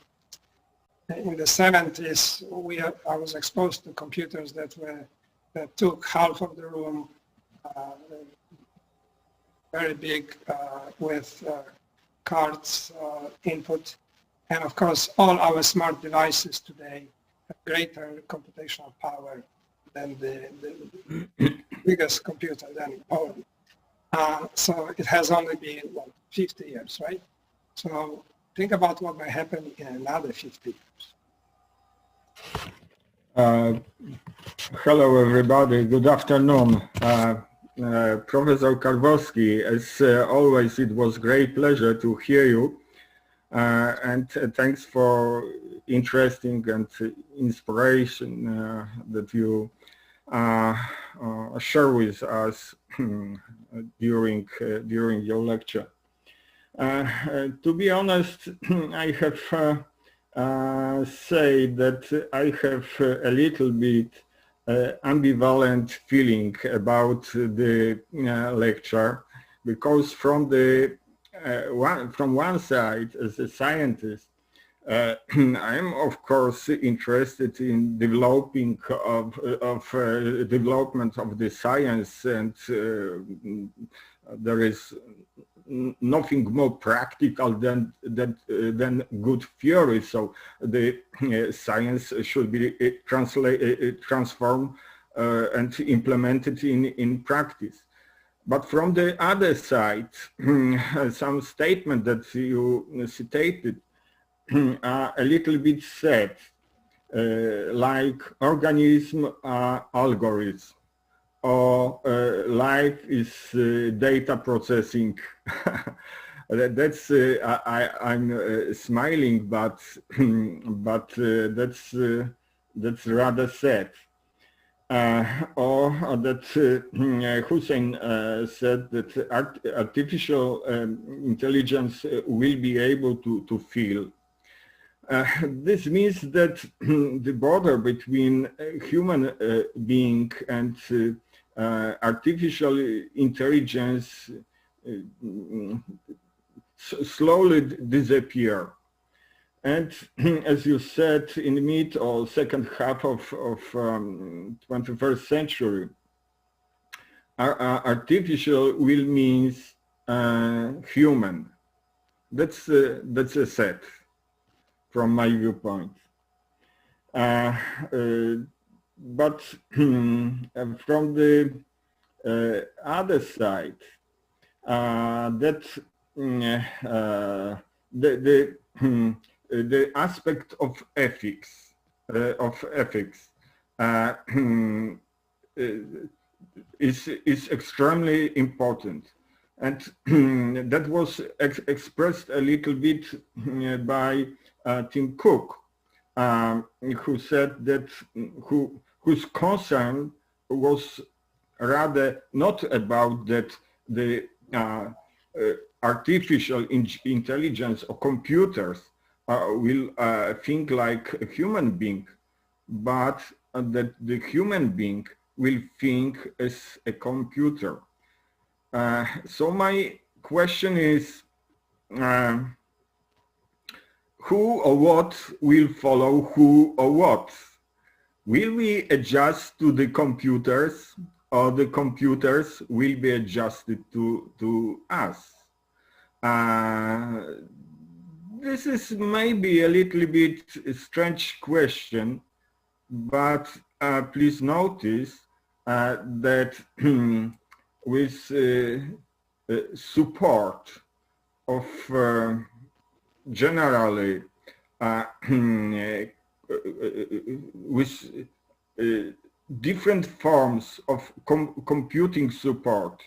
in the 70s, I was exposed to computers that took half of the room, very big, with cards input, and of course, all our smart devices today have greater computational power than the biggest computer then in Poland. So it has only been, what, 50 years, right? So think about what might happen in another 50 years. Hello, everybody. Good afternoon. Professor Karwowski, as always, it was great pleasure to hear you. And thanks for interesting and inspiration that you share with us during your lecture. To be honest, I have say that I have a little bit ambivalent feeling about the lecture, because from one side, as a scientist, I'm of course interested in development of the science, and there is nothing more practical than good theory. So the science should be transformed and implemented in practice. But from the other side, some statement that you stated are a little bit sad. like organism algorithm, or life is data processing. That's I'm smiling, but that's rather sad. Or that Hussein said that artificial intelligence will be able to feel. This means that the border between human being and artificial intelligence slowly disappear. And as you said, in the mid or second half of 21st century, artificial will means human. That's a set from my viewpoint. But from the other side, the aspect of ethics is extremely important, and that was expressed a little bit by Tim Cook, who said that whose concern was rather not about that the artificial intelligence or computers will think like a human being, but that the human being will think as a computer. So my question is, who or what will follow who or what? Will we adjust to the computers, or the computers will be adjusted to us? This is maybe a little bit a strange question, but please notice that with support of generally with different forms of computing support,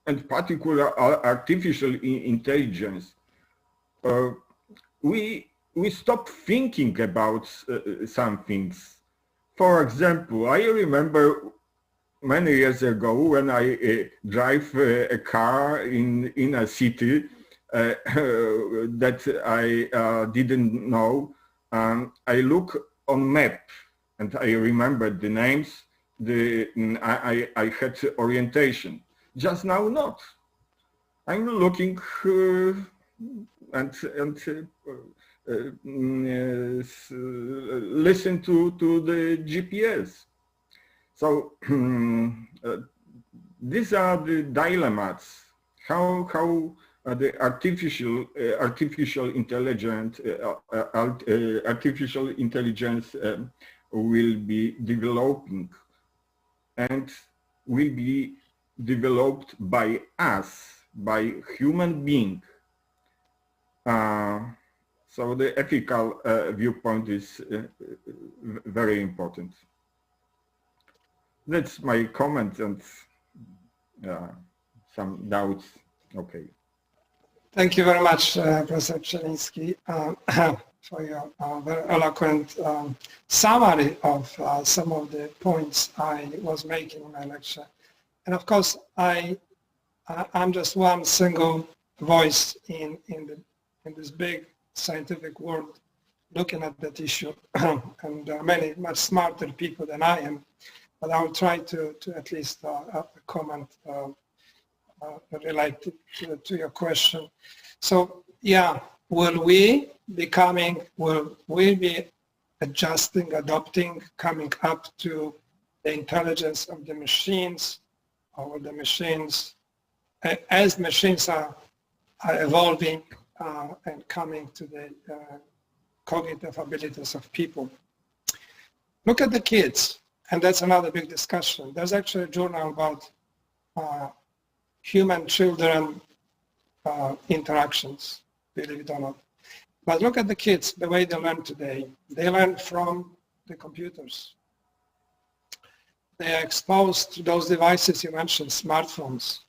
and particular artificial intelligence, we stop thinking about some things. For example, I remember many years ago when I drive a car in a city that I didn't know. I look on map and I remembered the names. I had orientation. Just now, not. I'm looking and listen to the GPS. So these are the dilemmas. How the artificial intelligence will be developing, and will be developed by us, by human being. So the ethical viewpoint is very important. That's my comment, and some doubts. Okay. Thank you very much, Professor Czerniński, for your very eloquent summary of some of the points I was making in my lecture. And of course, I'm just one single voice in this big scientific world looking at that issue, and there are many much smarter people than I am, but I will try to at least comment related to your question. So yeah, will we be adjusting, adopting, coming up to the intelligence of the machines, or the machines, as machines are evolving and coming to the cognitive abilities of people? Look at the kids, and that's another big discussion. There's actually a journal about human-children interactions, believe it or not. But look at the kids, the way they learn today. They learn from the computers. They are exposed to those devices you mentioned, smartphones,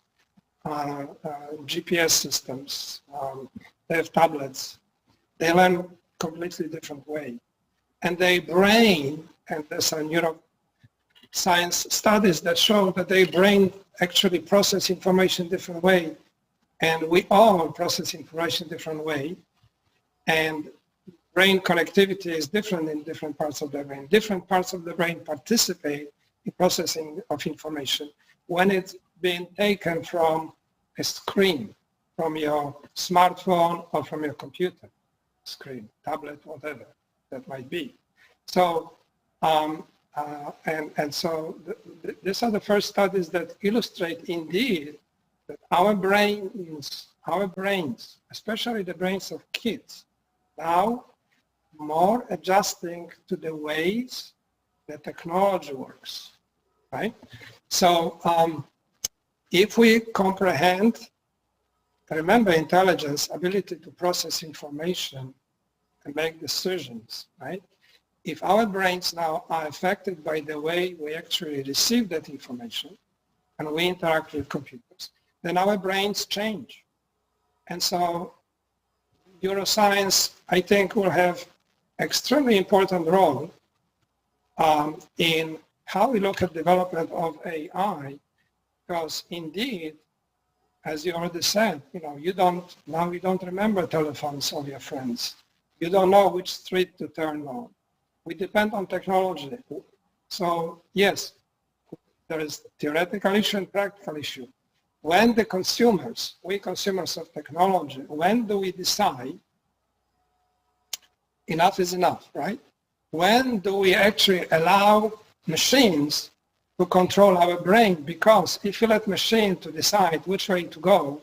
GPS systems, they have tablets. They learn completely different way. And their brain, and there's a neuroscience studies that show that their brain actually process information different way. And we all process information different way. And brain connectivity is different in different parts of the brain. Different parts of the brain participate in processing of information when it's being taken from a screen, from your smartphone or from your computer screen, tablet, whatever that might be. So, these are the first studies that illustrate indeed that our brains, especially the brains of kids, now more adjusting to the ways that technology works, right? So if we comprehend, remember intelligence, ability to process information and make decisions, right? If our brains now are affected by the way we actually receive that information and we interact with computers, then our brains change. And so neuroscience, I think, will have extremely important role in how we look at development of AI, because indeed, as you already said, you don't remember telephones of your friends. You don't know which street to turn on. We depend on technology. So yes, there is theoretical issue and practical issue. When the consumers, we consumers of technology, when do we decide enough is enough, right? When do we actually allow machines to control our brain? Because if you let machine to decide which way to go,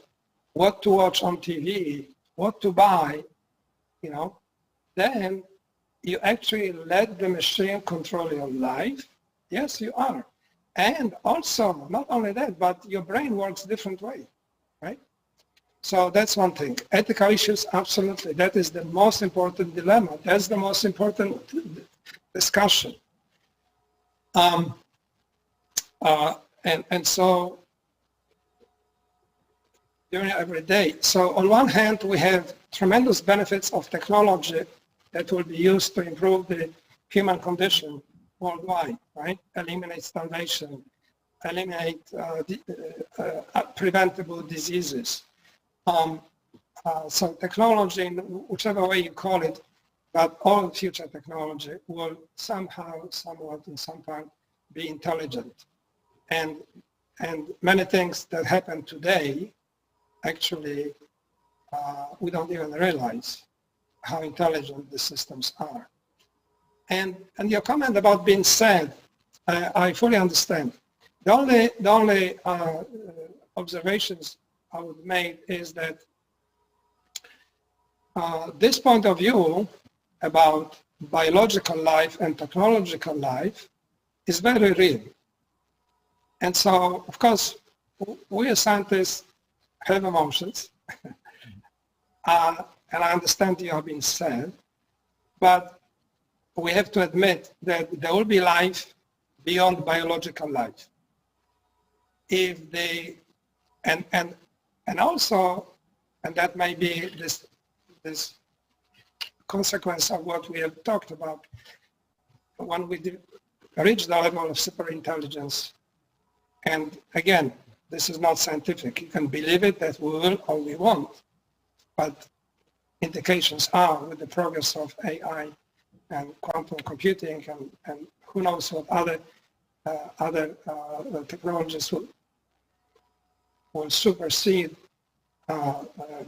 what to watch on TV, what to buy, then you actually let the machine control your life. Yes, you are. And also, not only that, but your brain works different way, right? So that's one thing. Ethical issues, absolutely. That is the most important dilemma. That's the most important discussion. And so during every day. So on one hand, we have tremendous benefits of technology that will be used to improve the human condition worldwide, right? Eliminate starvation, eliminate preventable diseases. So technology, in whichever way you call it, but all future technology will somehow, somewhat, in some part, be intelligent. And many things that happen today, actually, we don't even realize how intelligent the systems are. And your comment about being sad, I fully understand. The only observations I would make is that this point of view about biological life and technological life is very real. And so, of course, we as scientists have emotions. And I understand you are being sad, but we have to admit that there will be life beyond biological life. If they, and also, and that may be this consequence of what we have talked about, when we reach the level of superintelligence, and again, this is not scientific. You can believe it that we will or we won't, but indications are with the progress of AI and quantum computing and who knows what other technologies will supersede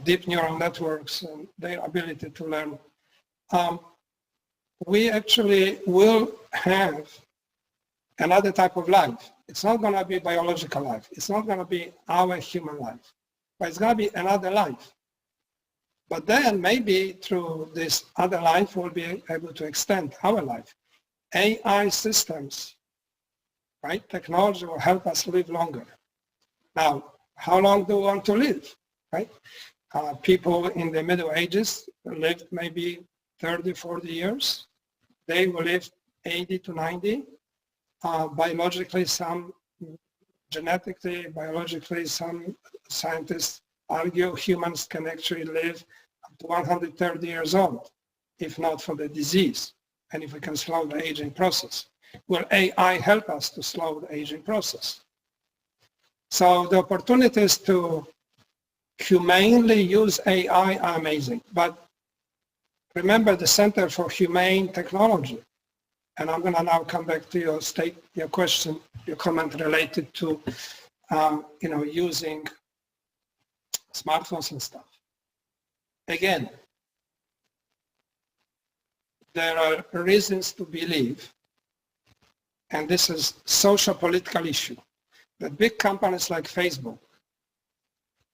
deep neural networks and their ability to learn. We actually will have another type of life. It's not going to be biological life. It's not going to be our human life, but it's going to be another life. But then maybe through this other life, we'll be able to extend our life. AI systems, right? Technology will help us live longer. Now, how long do we want to live, right? People in the Middle Ages lived maybe 30, 40 years. They will live 80 to 90. Biologically, some genetically, biologically, some scientists argue humans can actually live up to 130 years old, if not for the disease, and if we can slow the aging process. Will AI help us to slow the aging process? So the opportunities to humanely use AI are amazing, but remember the Center for Humane Technology, and I'm going to now come back to your question, your comment related to using smartphones and stuff. Again, there are reasons to believe, and this is social political issue, that big companies like Facebook,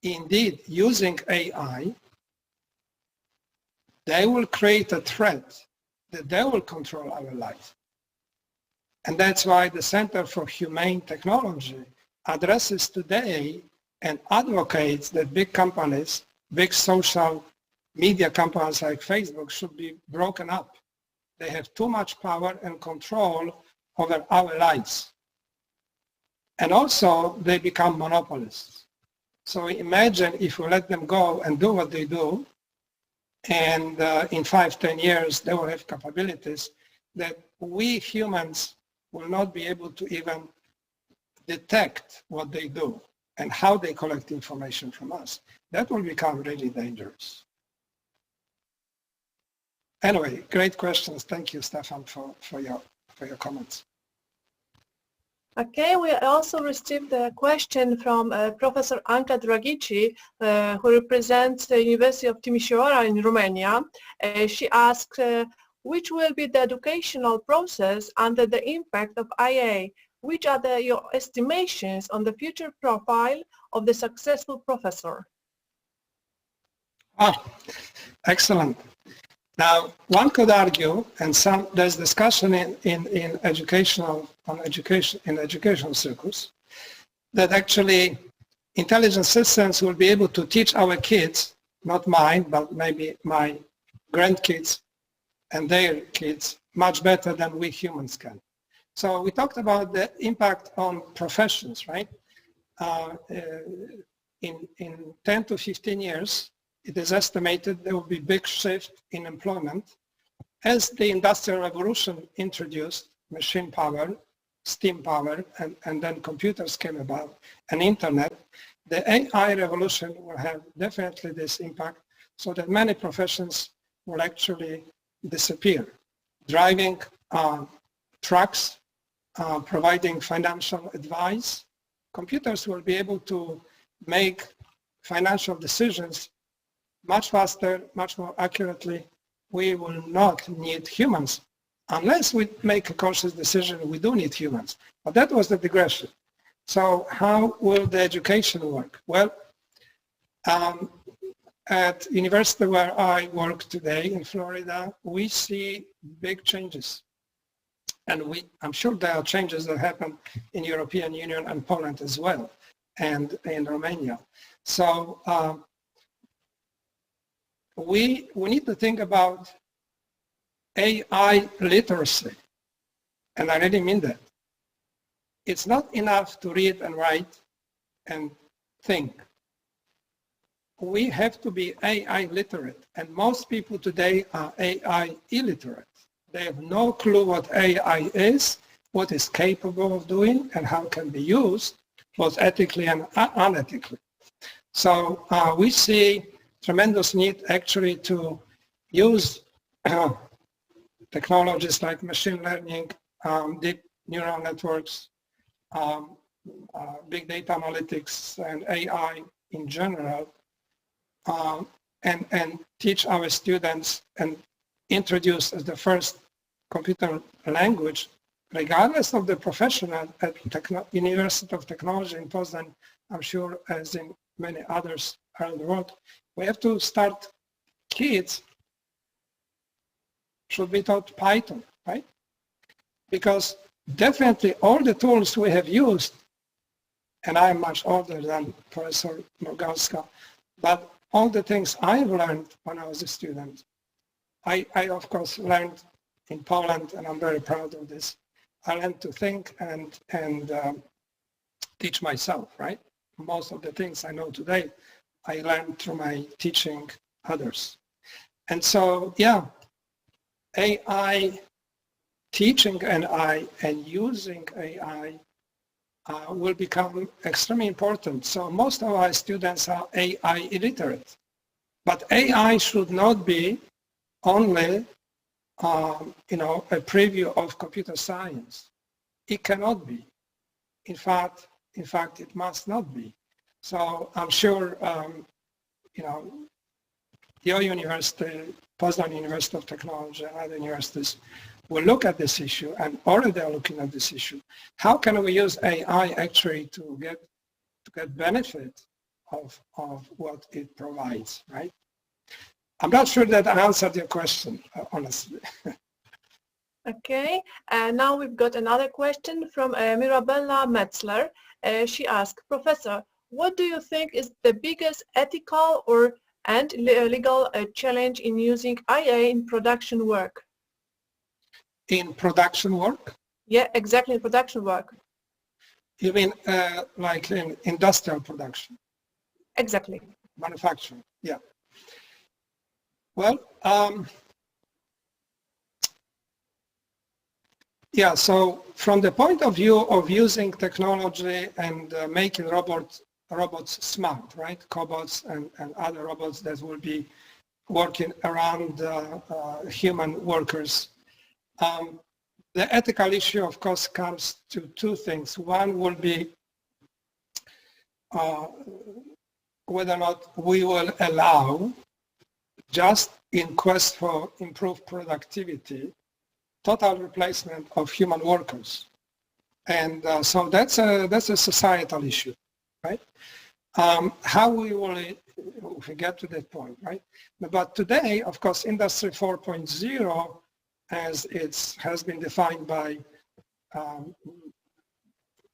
indeed using AI, they will create a threat that they will control our life. And that's why the Center for Humane Technology addresses today and advocates that big companies, big social media companies like Facebook should be broken up. They have too much power and control over our lives. And also they become monopolists. So imagine if we let them go and do what they do, and in 5-10 years they will have capabilities that we humans will not be able to even detect what they do and how they collect information from us. That will become really dangerous. Anyway, great questions. Thank you, Stefan, for your comments. Okay, we also received a question from Professor Anca Dragici, who represents the University of Timișoara in Romania. She asks, which will be the educational process under the impact of IA? Which are your estimations on the future profile of the successful professor? Excellent. Now, one could argue, and there's discussion in educational circles, that actually intelligent systems will be able to teach our kids, not mine, but maybe my grandkids and their kids, much better than we humans can. So we talked about the impact on professions, right? In 10 to 15 years, it is estimated there will be big shift in employment as the Industrial Revolution introduced machine power, steam power, and then computers came about, and internet. The AI revolution will have definitely this impact, so that many professions will actually disappear. Driving trucks, providing financial advice. Computers will be able to make financial decisions much faster, much more accurately. We will not need humans. Unless we make a conscious decision, we do need humans. But that was the digression. So how will the education work? Well, at university where I work today in Florida, we see big changes. And I'm sure there are changes that happen in European Union and Poland as well, and in Romania. So we need to think about AI literacy, and I really mean that. It's not enough to read and write and think. We have to be AI literate, and most people today are AI illiterate. They have no clue what AI is, what it's capable of doing, and how it can be used, both ethically and unethically. So we see tremendous need actually to use technologies like machine learning, deep neural networks, big data analytics, and AI in general, and teach our students and introduce as the first computer language, regardless of the profession at University of Technology in Poznań, I'm sure as in many others around the world. We have to start, kids should be taught Python, right? Because definitely all the tools we have used, and I'm much older than Professor Morgalska, but all the things I've learned when I was a student, I of course learned in Poland, and I'm very proud of this. I learned to think and teach myself, right? Most of the things I know today, I learned through my teaching others. And so, yeah, AI, teaching AI and using AI will become extremely important. So most of our students are AI illiterate. But AI should not be only, a preview of computer science. It cannot be. In fact, it must not be. So I'm sure, your university, Poznań University of Technology, and other universities will look at this issue, and already are looking at this issue. How can we use AI actually to get benefit of what it provides, right? I'm not sure that I answered your question, honestly. Okay, and now we've got another question from Mirabella Metzler. She asked, Professor, what do you think is the biggest ethical and legal challenge in using AI in production work? In production work? Yeah, exactly, in production work. You mean like in industrial production? Exactly. Manufacturing, yeah. Well, yeah, so from the point of view of using technology and making robots smart, right? Cobots and other robots that will be working around human workers. The ethical issue, of course, comes to two things. One will be whether or not we will allow, just in quest for improved productivity, total replacement of human workers. And so that's a societal issue, right? How we will, if we get to that point, right? But today, of course, Industry 4.0, as it has been defined by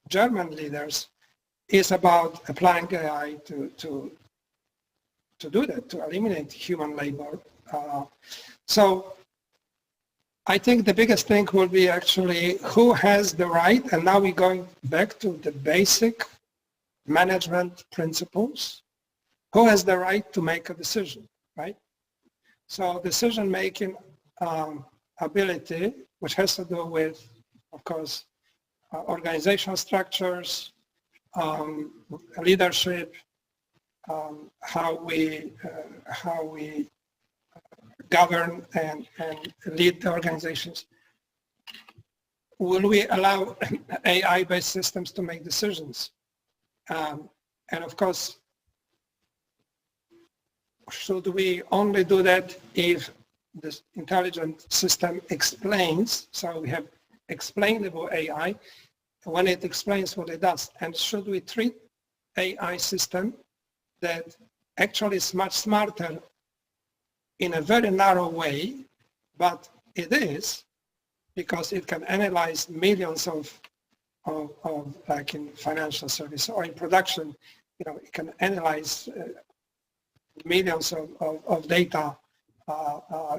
German leaders, is about applying AI to do that, to eliminate human labor. So I think the biggest thing will be actually who has the right, and now we're going back to the basic management principles, who has the right to make a decision, right? So decision-making ability, which has to do with, of course, organizational structures, leadership, how we govern and lead the organizations. Will we allow AI-based systems to make decisions? And of course, should we only do that if this intelligent system explains, so we have explainable AI, when it explains what it does? And should we treat AI system that actually is much smarter in a very narrow way, but it is, because it can analyze millions of like in financial service or in production, it can analyze millions of data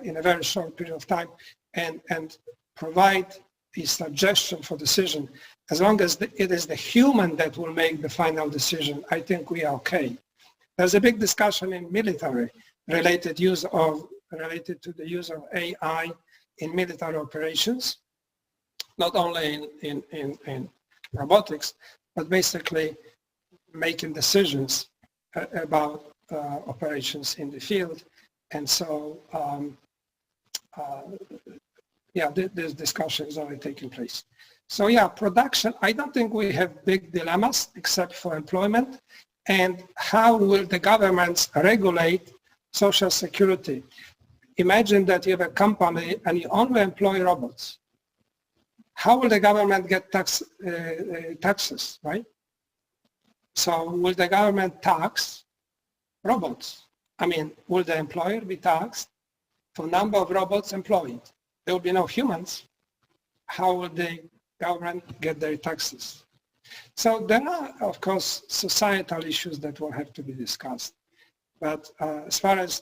in a very short period of time and provide a suggestion for decision. As long as it is the human that will make the final decision, I think we are okay. There's a big discussion in military related to the use of AI in military operations, not only in robotics, but basically making decisions about operations in the field. And so, this discussion is already taking place. So yeah, production, I don't think we have big dilemmas except for employment. And how will the governments regulate Social Security? Imagine that you have a company and you only employ robots. How will the government get taxes, right? So will the government tax robots? I mean, will the employer be taxed for number of robots employed? There will be no humans. How will the government get their taxes? So there are, of course, societal issues that will have to be discussed. But as far as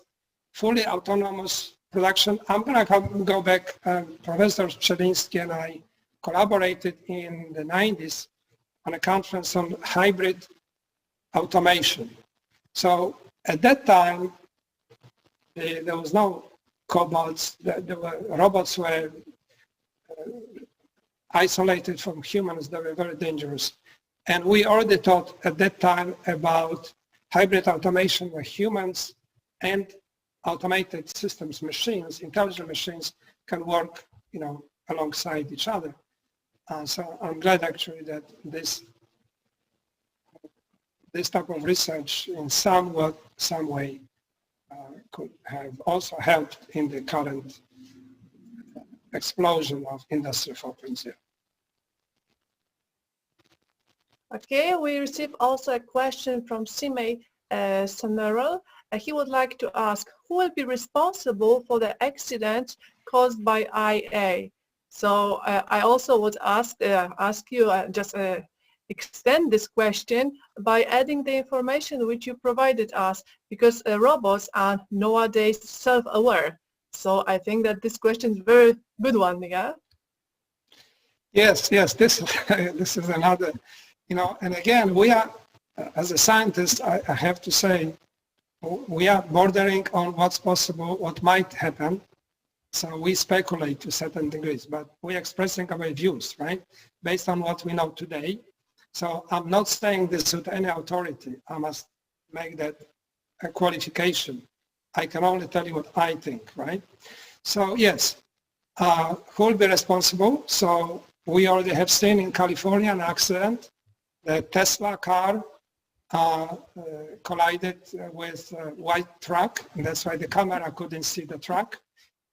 fully autonomous production, I'm going to go back. Professor Pszeliński and I collaborated in the 90s on a conference on hybrid automation. So at that time, there was no cobots. Robots were isolated from humans. They were very dangerous. And we already thought at that time about hybrid automation where humans and automated systems, machines, intelligent machines can work, alongside each other. So I'm glad actually that this type of research in some way could have also helped in the current explosion of Industry 4.0. Okay, we received also a question from Sime Samuel. He would like to ask, who will be responsible for the accident caused by IA? So I also would ask you just extend this question by adding the information which you provided us, because robots are nowadays self-aware. So I think that this question is a very good one, yeah? Yes, this is another, and again, we are, as a scientist, I have to say, we are bordering on what's possible, what might happen. So we speculate to certain degrees, but we're expressing our views, right, based on what we know today. So I'm not saying this with any authority. I must make that a qualification. I can only tell you what I think, right? So yes, who will be responsible? So we already have seen in California an accident. The Tesla car collided with a white truck, and that's why the camera couldn't see the truck,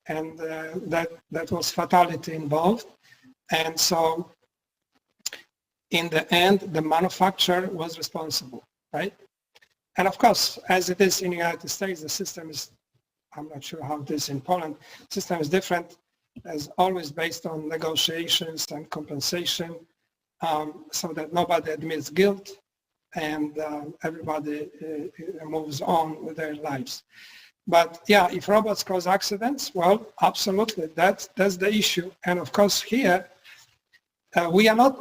and that was fatality involved. And so in the end, the manufacturer was responsible, right? And of course, as it is in the United States, the system is, I'm not sure how it is in Poland, the system is different, as always based on negotiations and compensation, so that nobody admits guilt and everybody moves on with their lives. But yeah, if robots cause accidents, well, absolutely, that's the issue. And of course here, we're not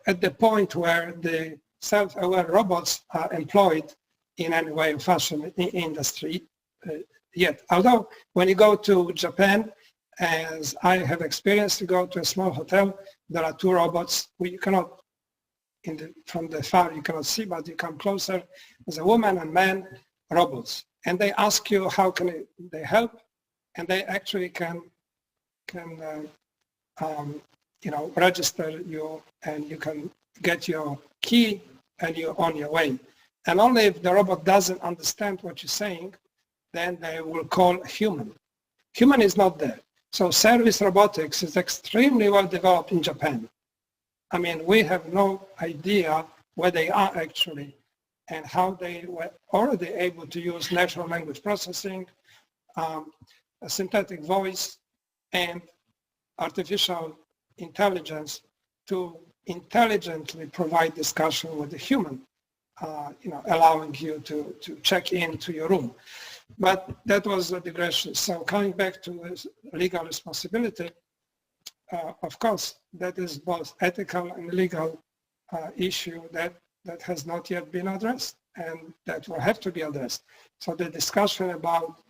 at the point where the self-aware robots are employed in any way or fashion in industry yet. Although when you go to Japan, as I have experienced, to go to a small hotel, there are two robots. You cannot, from the far you cannot see, but you come closer. There's a woman and man robots, and they ask you how can they help, and they actually can register you, and you can get your key and you're on your way. And only if the robot doesn't understand what you're saying, then they will call a human. Human is not there. So service robotics is extremely well developed in Japan. I mean, we have no idea where they are actually and how they were already able to use natural language processing, a synthetic voice, and artificial intelligence to intelligently provide discussion with the human, allowing you to check into your room. But that was a digression. So coming back to legal responsibility, of course, that is both ethical and legal issue that has not yet been addressed, and that will have to be addressed. So the discussion about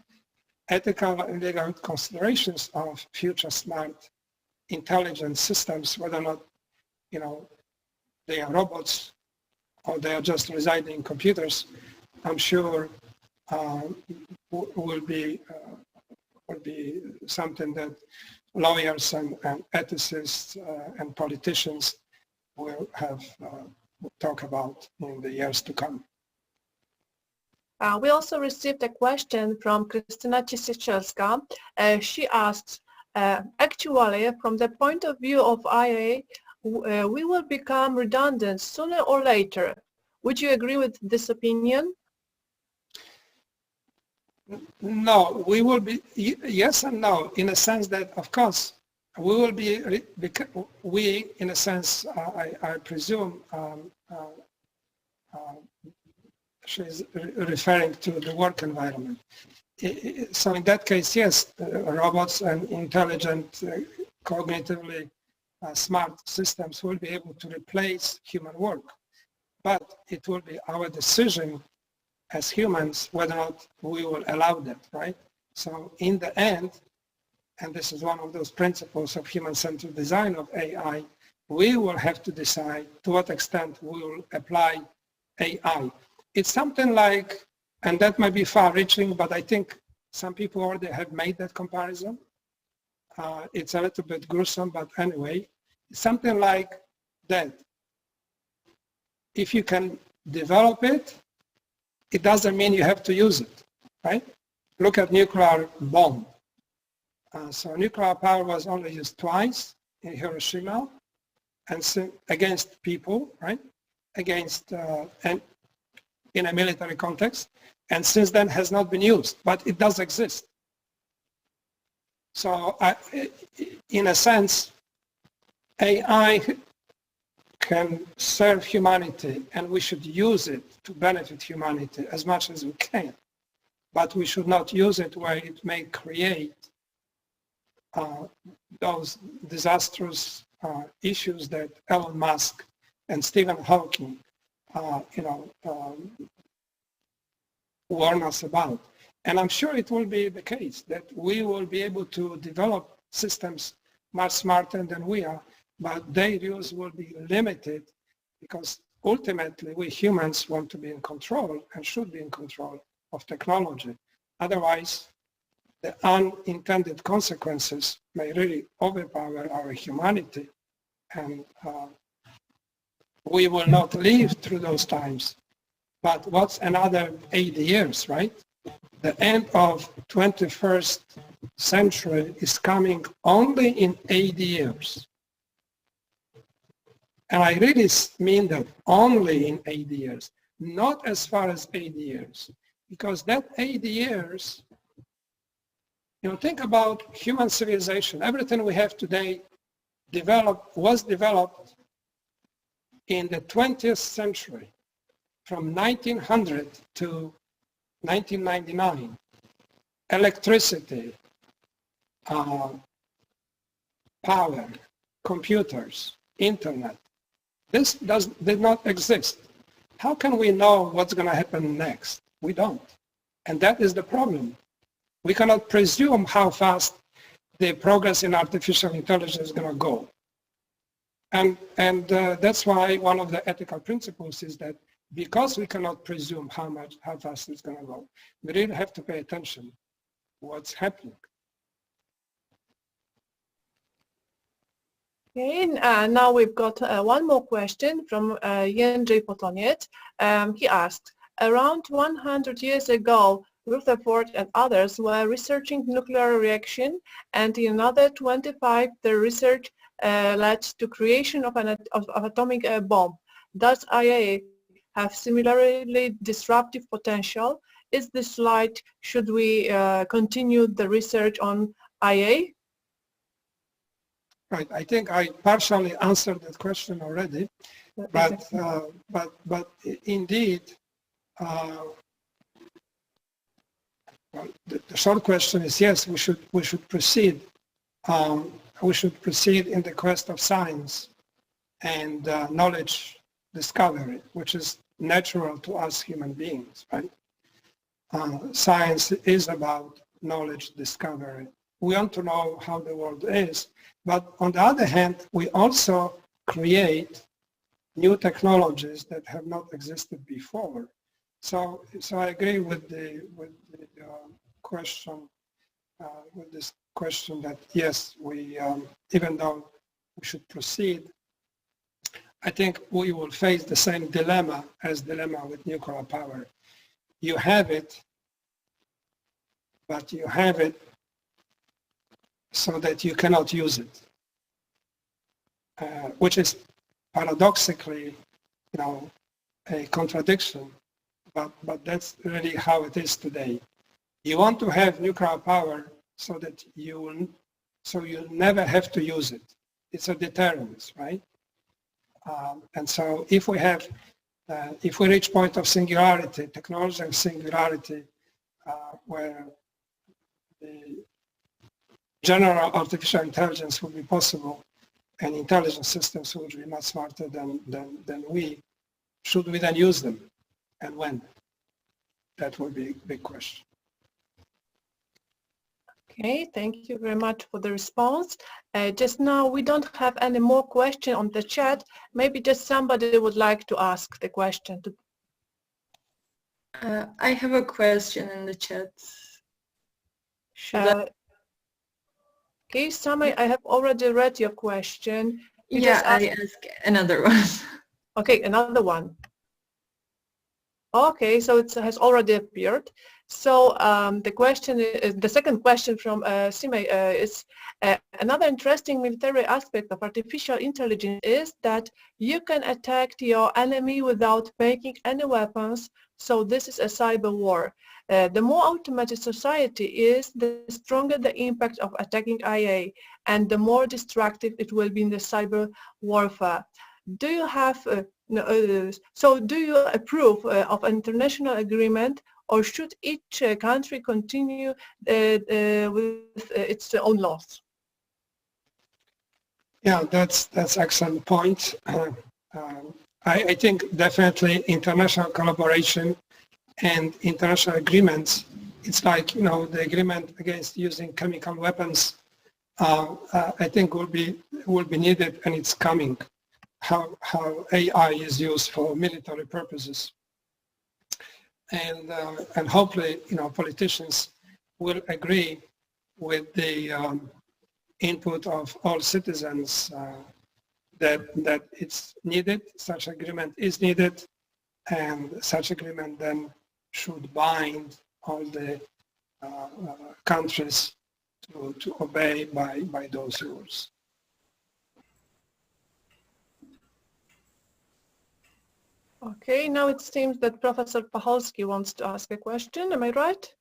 ethical and legal considerations of future smart intelligent systems, whether or not, they are robots or they are just residing in computers, I'm sure will be something that lawyers and ethicists and politicians will have talk about in the years to come. We also received a question from Krystyna Ciesielska. She asks, actually, from the point of view of IA, we will become redundant sooner or later. Would you agree with this opinion? No, we will be, yes and no, in a sense that, of course, we will be, in a sense, I presume, she's referring to the work environment. So in that case, yes, robots and intelligent, cognitively smart systems will be able to replace human work. But it will be our decision as humans whether or not we will allow that, right? So in the end, and this is one of those principles of human-centered design of AI, we will have to decide to what extent we will apply AI. It's something like, and that might be far-reaching, but I think some people already have made that comparison. It's a little bit gruesome, but anyway, it's something like that. If you can develop it, it doesn't mean you have to use it, right? Look at nuclear bomb. So nuclear power was only used twice in Hiroshima and against people, right? Against, and in a military context, and since then has not been used, but it does exist. So in a sense, AI can serve humanity, and we should use it to benefit humanity as much as we can. But we should not use it where it may create those disastrous issues that Elon Musk and Stephen Hawking, warn us about. And I'm sure it will be the case that we will be able to develop systems much smarter than we are, but their use will be limited because ultimately we humans want to be in control and should be in control of technology. Otherwise, the unintended consequences may really overpower our humanity, and we will not live through those times. But what's another 80 years, right? The end of 21st century is coming only in 80 years. And I really mean that only in 80 years, not as far as 80 years, because that 80 years, think about human civilization. Everything we have today was developed in the 20th century, from 1900 to 1999. Electricity, power, computers, internet. This did not exist. How can we know what's going to happen next? We don't. And that is the problem. We cannot presume how fast the progress in artificial intelligence is going to go. And that's why one of the ethical principles is that because we cannot presume how fast it's going to go, we really have to pay attention to what's happening. Okay, now we've got one more question from Jędrzej Potoniec. He asked, around 100 years ago, Rutherford and others were researching nuclear reaction, and in another 25, their research led to creation of an atomic bomb. Does IA have similarly disruptive potential? Is this light, should we continue the research on IA? Right, I think I partially answered that question already, but indeed, the short question is yes, we should proceed. We should proceed in the quest of science and knowledge discovery, which is natural to us human beings, right? Science is about knowledge discovery. We want to know how the world is, but on the other hand, we also create new technologies that have not existed before. So I agree with the question, with this question that yes, we even though we should proceed, I think we will face the same dilemma with nuclear power. You have it, but you have it so that you cannot use it, which is paradoxically, a contradiction, but that's really how it is today. You want to have nuclear power so that you never have to use it. It's a deterrence, right? And so if we have if we reach point of singularity, technological singularity, where the general artificial intelligence will be possible and intelligent systems will be much smarter than we, should we then use them, and when? That will be a big question. Okay, thank you very much for the response. Just now, we don't have any more questions on the chat. Maybe just somebody would like to ask the question. I have a question in the chat. Okay, Sami, I have already read your question. Yeah, I ask another one. Okay, another one. Okay, so it has already appeared. So the question is, the second question from Sime is another interesting military aspect of artificial intelligence is that you can attack your enemy without making any weapons. So this is a cyber war. The more automated society is, the stronger the impact of attacking IA, and the more destructive it will be in the cyber warfare. Do you have so do you approve of an international agreement, or should each country continue with its own laws? Yeah, that's excellent point. I think definitely international collaboration and international agreements, it's like, you know, the agreement against using chemical weapons, I think will be needed, and it's coming. How AI is used for military purposes, and hopefully, you know, politicians will agree with the input of all citizens that it's needed. Such agreement is needed, and such agreement then should bind all the countries to obey by those rules. Okay, now it seems that Professor Pacholski wants to ask a question. Am I right?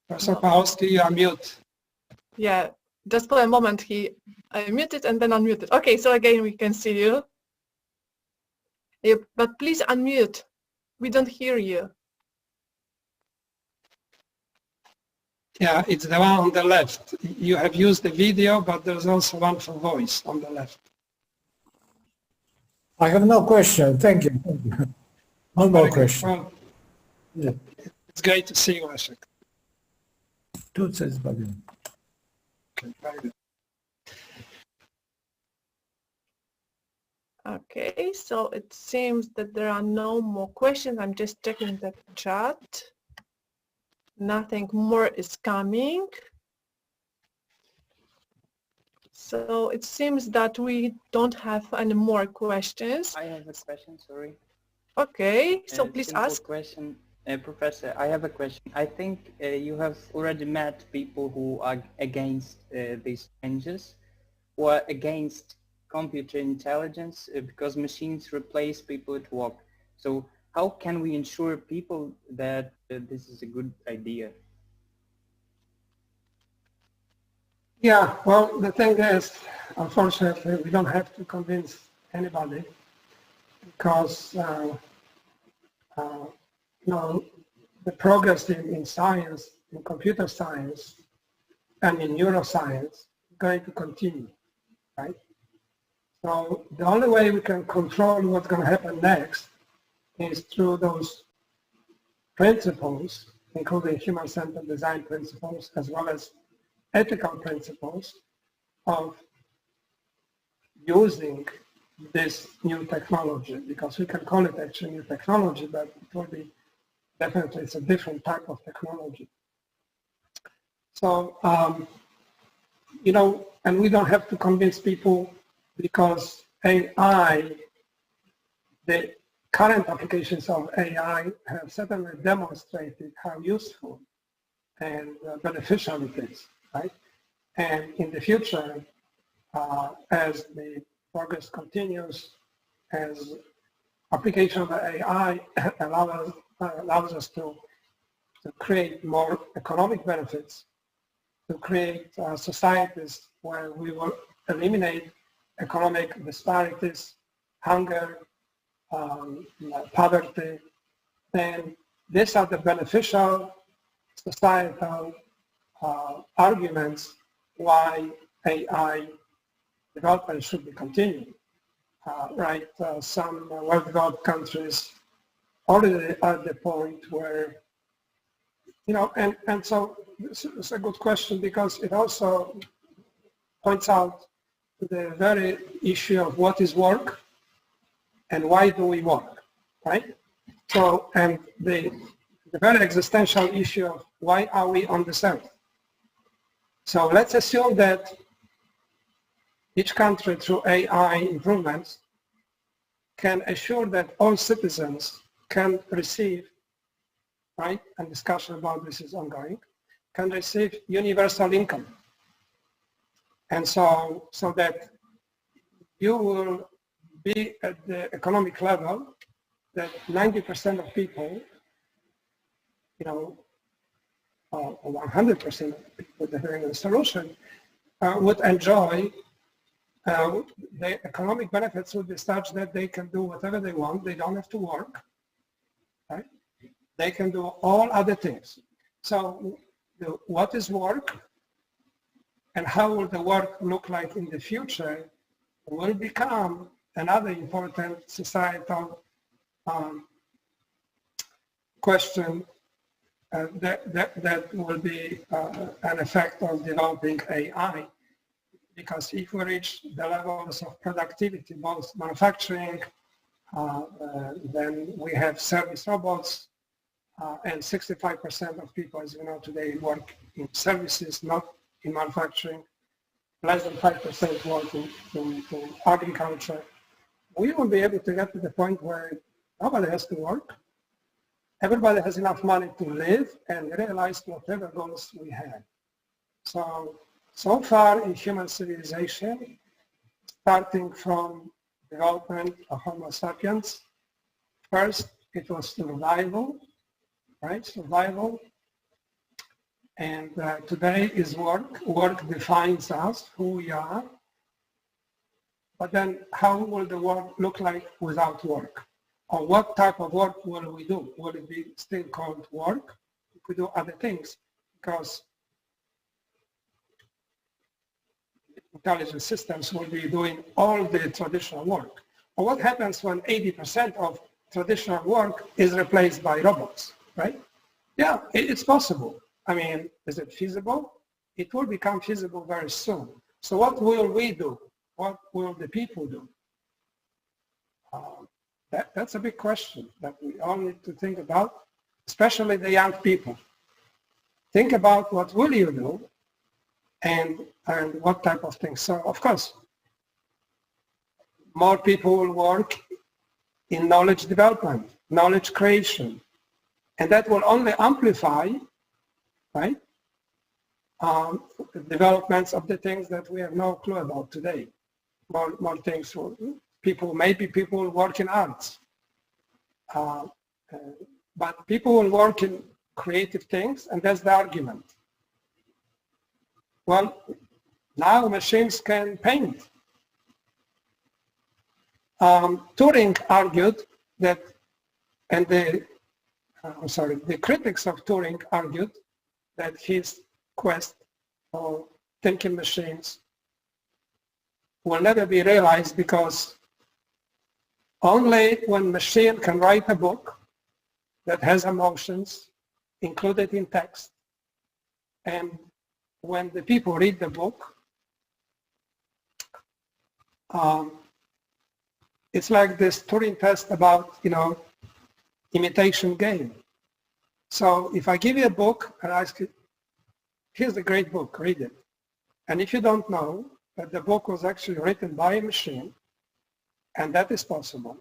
Professor Pacholski, you are mute. Yeah, just for a moment he muted and then unmuted. Okay, so again we can see you. Yeah, but please unmute. We don't hear you. Yeah, it's the one on the left. You have used the video, but there's also one for voice on the left. I have no question. Thank you. No more question. Well, Yeah. it's great to see you, Leszek. Tu coś zbawiłem. Okay, very good. Okay, so it seems that there are no more questions. I'm just checking the chat. Nothing more is coming. So it seems that we don't have any more questions. I have a question, sorry. Okay, so please simple ask. Question. Professor, I have a question. I think you have already met people who are against these changes, who are against computer intelligence because machines replace people at work. So how can we ensure people that this is a good idea? Yeah, well, the thing is, unfortunately, we don't have to convince anybody, because you know, the progress in science, in computer science, and in neuroscience is going to continue, right? So the only way we can control what's going to happen next is through those principles, including human-centered design principles, as well as ethical principles of using this new technology, because we can call it actually new technology, but it will be definitely, it's a different type of technology. So, you know, and we don't have to convince people, because AI, the current applications of AI have certainly demonstrated how useful and beneficial it is, right? And in the future, as the progress continues, as application of AI allows us to create more economic benefits, to create societies where we will eliminate economic disparities, hunger, poverty, then these are the beneficial societal arguments why AI development should be continued. Right, some well-developed countries already at the point where, you know, and so this is a good question because it also points out the very issue of what is work and why do we work, right? So, and the very existential issue of why are we on this earth? So let's assume that each country through AI improvements can assure that all citizens can receive, right, and discussion about this is ongoing, can receive universal income. And so that you will be at the economic level that 90% of people, you know, or 100% of people that are in the solution would enjoy the economic benefits would be such that they can do whatever they want. They don't have to work, right? They can do all other things. So what is work and how will the work look like in the future will become another important societal question that will be an effect of developing AI. Because if we reach the levels of productivity, both manufacturing, then we have service robots, and 65% of people, as you know, today work in services, not in manufacturing. Less than 5% work in agriculture. We will be able to get to the point where nobody has to work. Everybody has enough money to live and realize whatever goals we have. So far in human civilization, starting from development of Homo sapiens, first it was survival, right? Survival. And today is work. Work defines us, who we are. But then how will the work look like without work? Or what type of work will we do? Will it be still called work? We could do other things because intelligent systems will be doing all the traditional work. Or what happens when 80% of traditional work is replaced by robots, right? Yeah, it's possible. I mean, is it feasible? It will become feasible very soon. So what will we do? What will the people do? That's a big question that we all need to think about, especially the young people. Think about what will you do and what type of things. So, of course, more people will work in knowledge development, knowledge creation, and that will only amplify, right, the developments of the things that we have no clue about today. More things for people, maybe people will work in arts, but people will work in creative things, and that's the argument. Well, now machines can paint. Turing argued that, and the critics of Turing argued that his quest for thinking machines will never be realized because only when machine can write a book that has emotions included in text, and when the people read the book, it's like this Turing test about, you know, imitation game. So if I give you a book and ask you, here's a great book, read it. And if you don't know that the book was actually written by a machine, and that is possible,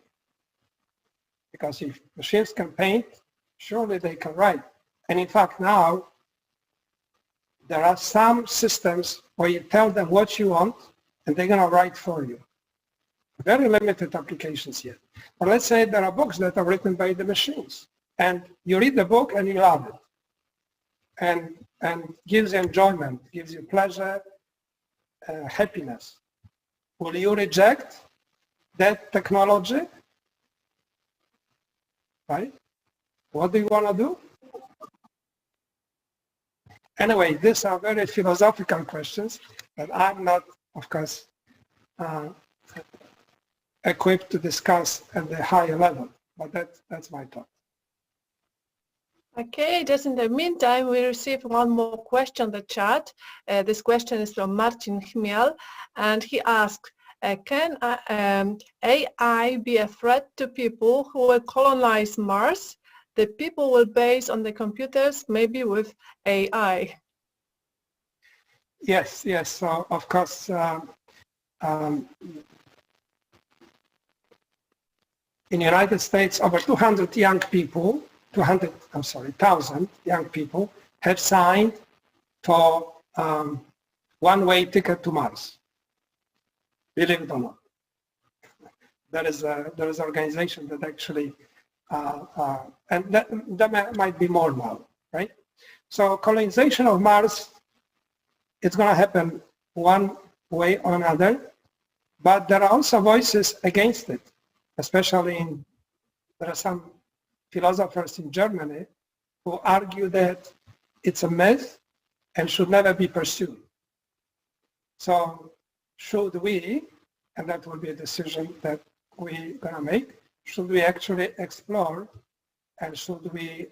because if machines can paint, surely they can write. And in fact now, there are some systems where you tell them what you want, and they're going to write for you. Very limited applications yet. But let's say there are books that are written by the machines, and you read the book and you love it, and gives you enjoyment, gives you pleasure, happiness. will you reject that technology? Right? What do you want to do? Anyway, these are very philosophical questions that I'm not, of course, equipped to discuss at the higher level, but that's my thought. Okay, just in the meantime, we received one more question in the chat. This question is from Marcin Chmiel, and he asked, can AI be a threat to people who will colonize Mars? The people will base on the computers, maybe with AI. Yes, yes. So of course, in the United States, over 200 young people, 1,000 young people have signed for one-way ticket to Mars. Believe it or not, there is an organization that actually, and that might be more now, right? So colonization of Mars, it's going to happen one way or another, but there are also voices against it, especially there are some philosophers in Germany who argue that it's a myth and should never be pursued. So should we, and that will be a decision that we're going to make, should we actually explore and should we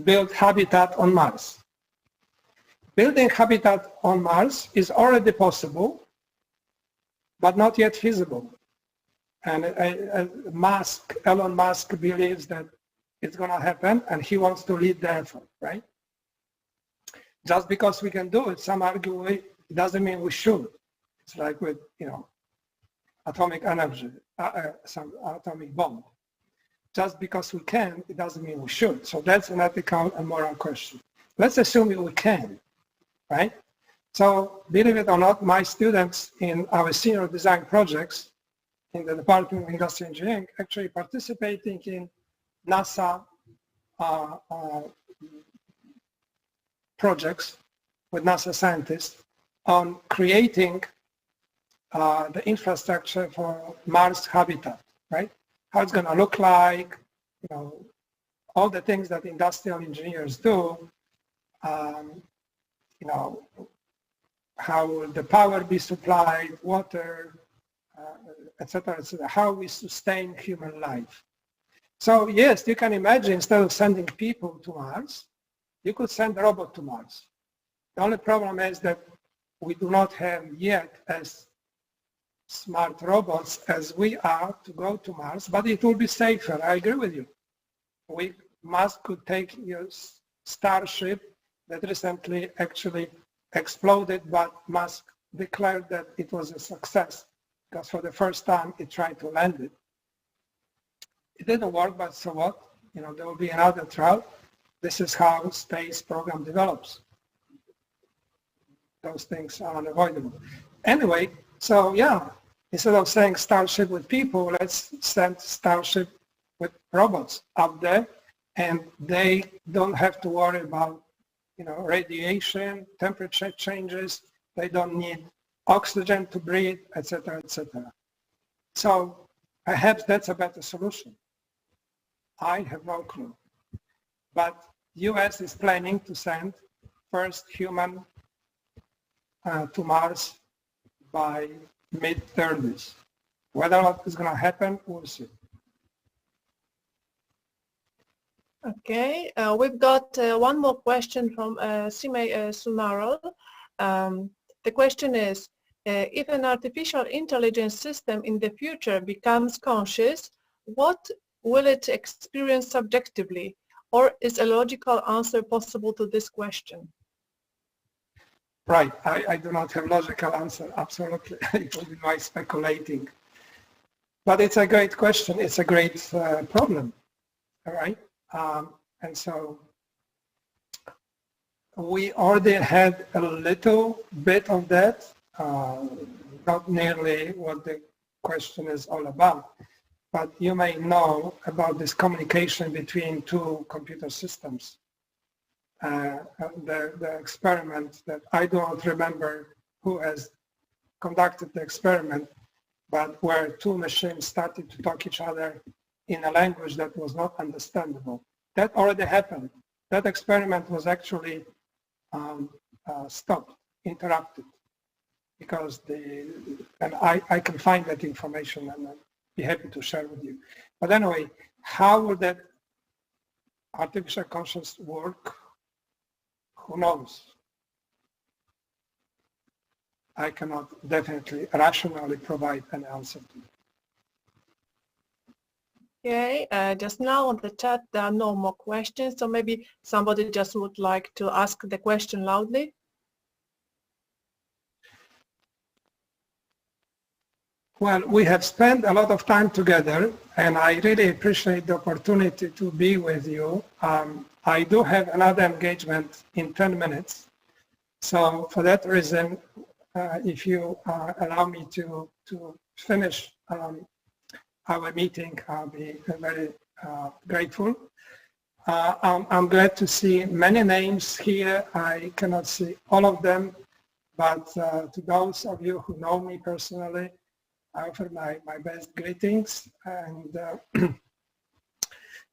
build habitat on Mars? Building habitat on Mars is already possible, but not yet feasible. And Elon Musk believes that it's going to happen, and he wants to lead the effort, right? Just because we can do it, some argue it doesn't mean we should. It's like with, atomic energy, some atomic bomb. Just because we can, it doesn't mean we should. So that's an ethical and moral question. Let's assume we can, right? So believe it or not, my students in our senior design projects in the Department of Industrial Engineering actually participating in NASA projects with NASA scientists on creating the infrastructure for Mars habitat, right? How it's going to look like, all the things that industrial engineers do, how will the power be supplied, water, etc., how we sustain human life. So yes, you can imagine instead of sending people to Mars, you could send a robot to Mars. The only problem is that we do not have yet as smart robots as we are to go to Mars, but it will be safer. I agree with you. Musk could take your Starship that recently actually exploded, but Musk declared that it was a success because for the first time it tried to land it. It didn't work, but so what? There will be another trial. This is how space program develops. Those things are unavoidable. Anyway, so yeah, instead of saying Starship with people, let's send Starship with robots up there, and they don't have to worry about radiation, temperature changes. They don't need oxygen to breathe, etc., etc. So perhaps that's a better solution. I have no clue. But US is planning to send first human to Mars by mid-30s. Whether or not it's going to happen, we'll see. Okay, we've got one more question from Simei Sumarol. The question is, if an artificial intelligence system in the future becomes conscious, what will it experience subjectively? Or is a logical answer possible to this question? Right, I do not have a logical answer, absolutely. It will be my speculating. But it's a great question, it's a great problem, all right? And so we already had a little bit of that, not nearly what the question is all about, but you may know about this communication between two computer systems. The experiment that I don't remember who has conducted the experiment, but where two machines started to talk each other in a language that was not understandable. That already happened. That experiment was actually stopped, interrupted, because and I can find that information and I'll be happy to share with you. But anyway, how will that artificial consciousness work? Who knows? I cannot definitely rationally provide an answer to it. Okay, just now on the chat there are no more questions, so maybe somebody just would like to ask the question loudly. Well, we have spent a lot of time together, and I really appreciate the opportunity to be with you. I do have another engagement in 10 minutes, so for that reason, if you allow me to finish our meeting, I'll be very grateful. I'm glad to see many names here. I cannot see all of them, but to those of you who know me personally, I offer my best greetings, and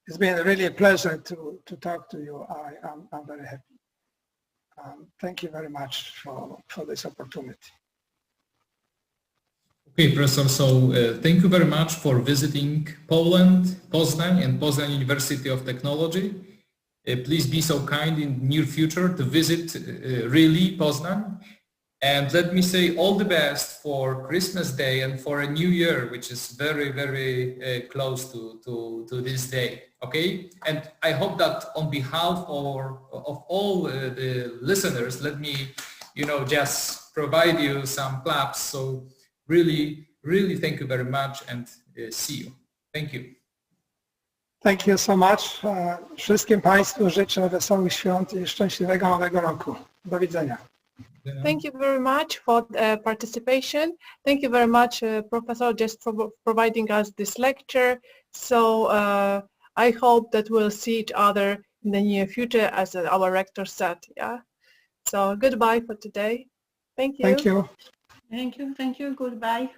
it's been really a pleasure to talk to you. I'm very happy. Thank you very much for this opportunity. Okay, Professor, so thank you very much for visiting Poland, Poznań, and Poznań University of Technology. Please be so kind in the near future to visit really Poznań. And let me say all the best for Christmas Day and for a new year, which is very, very close to this day, okay? And I hope that on behalf of all the listeners, let me, just provide you some claps. So really, really thank you very much, and see you. Thank you. Thank you so much. Wszystkim Państwu życzę wesołych świąt i szczęśliwego nowego roku. Do widzenia. Thank you very much for participation. Thank you very much, Professor, just for providing us this lecture. So I hope that we'll see each other in the near future, as our rector said. Yeah. So goodbye for today. Thank you. Thank you. Thank you. Goodbye.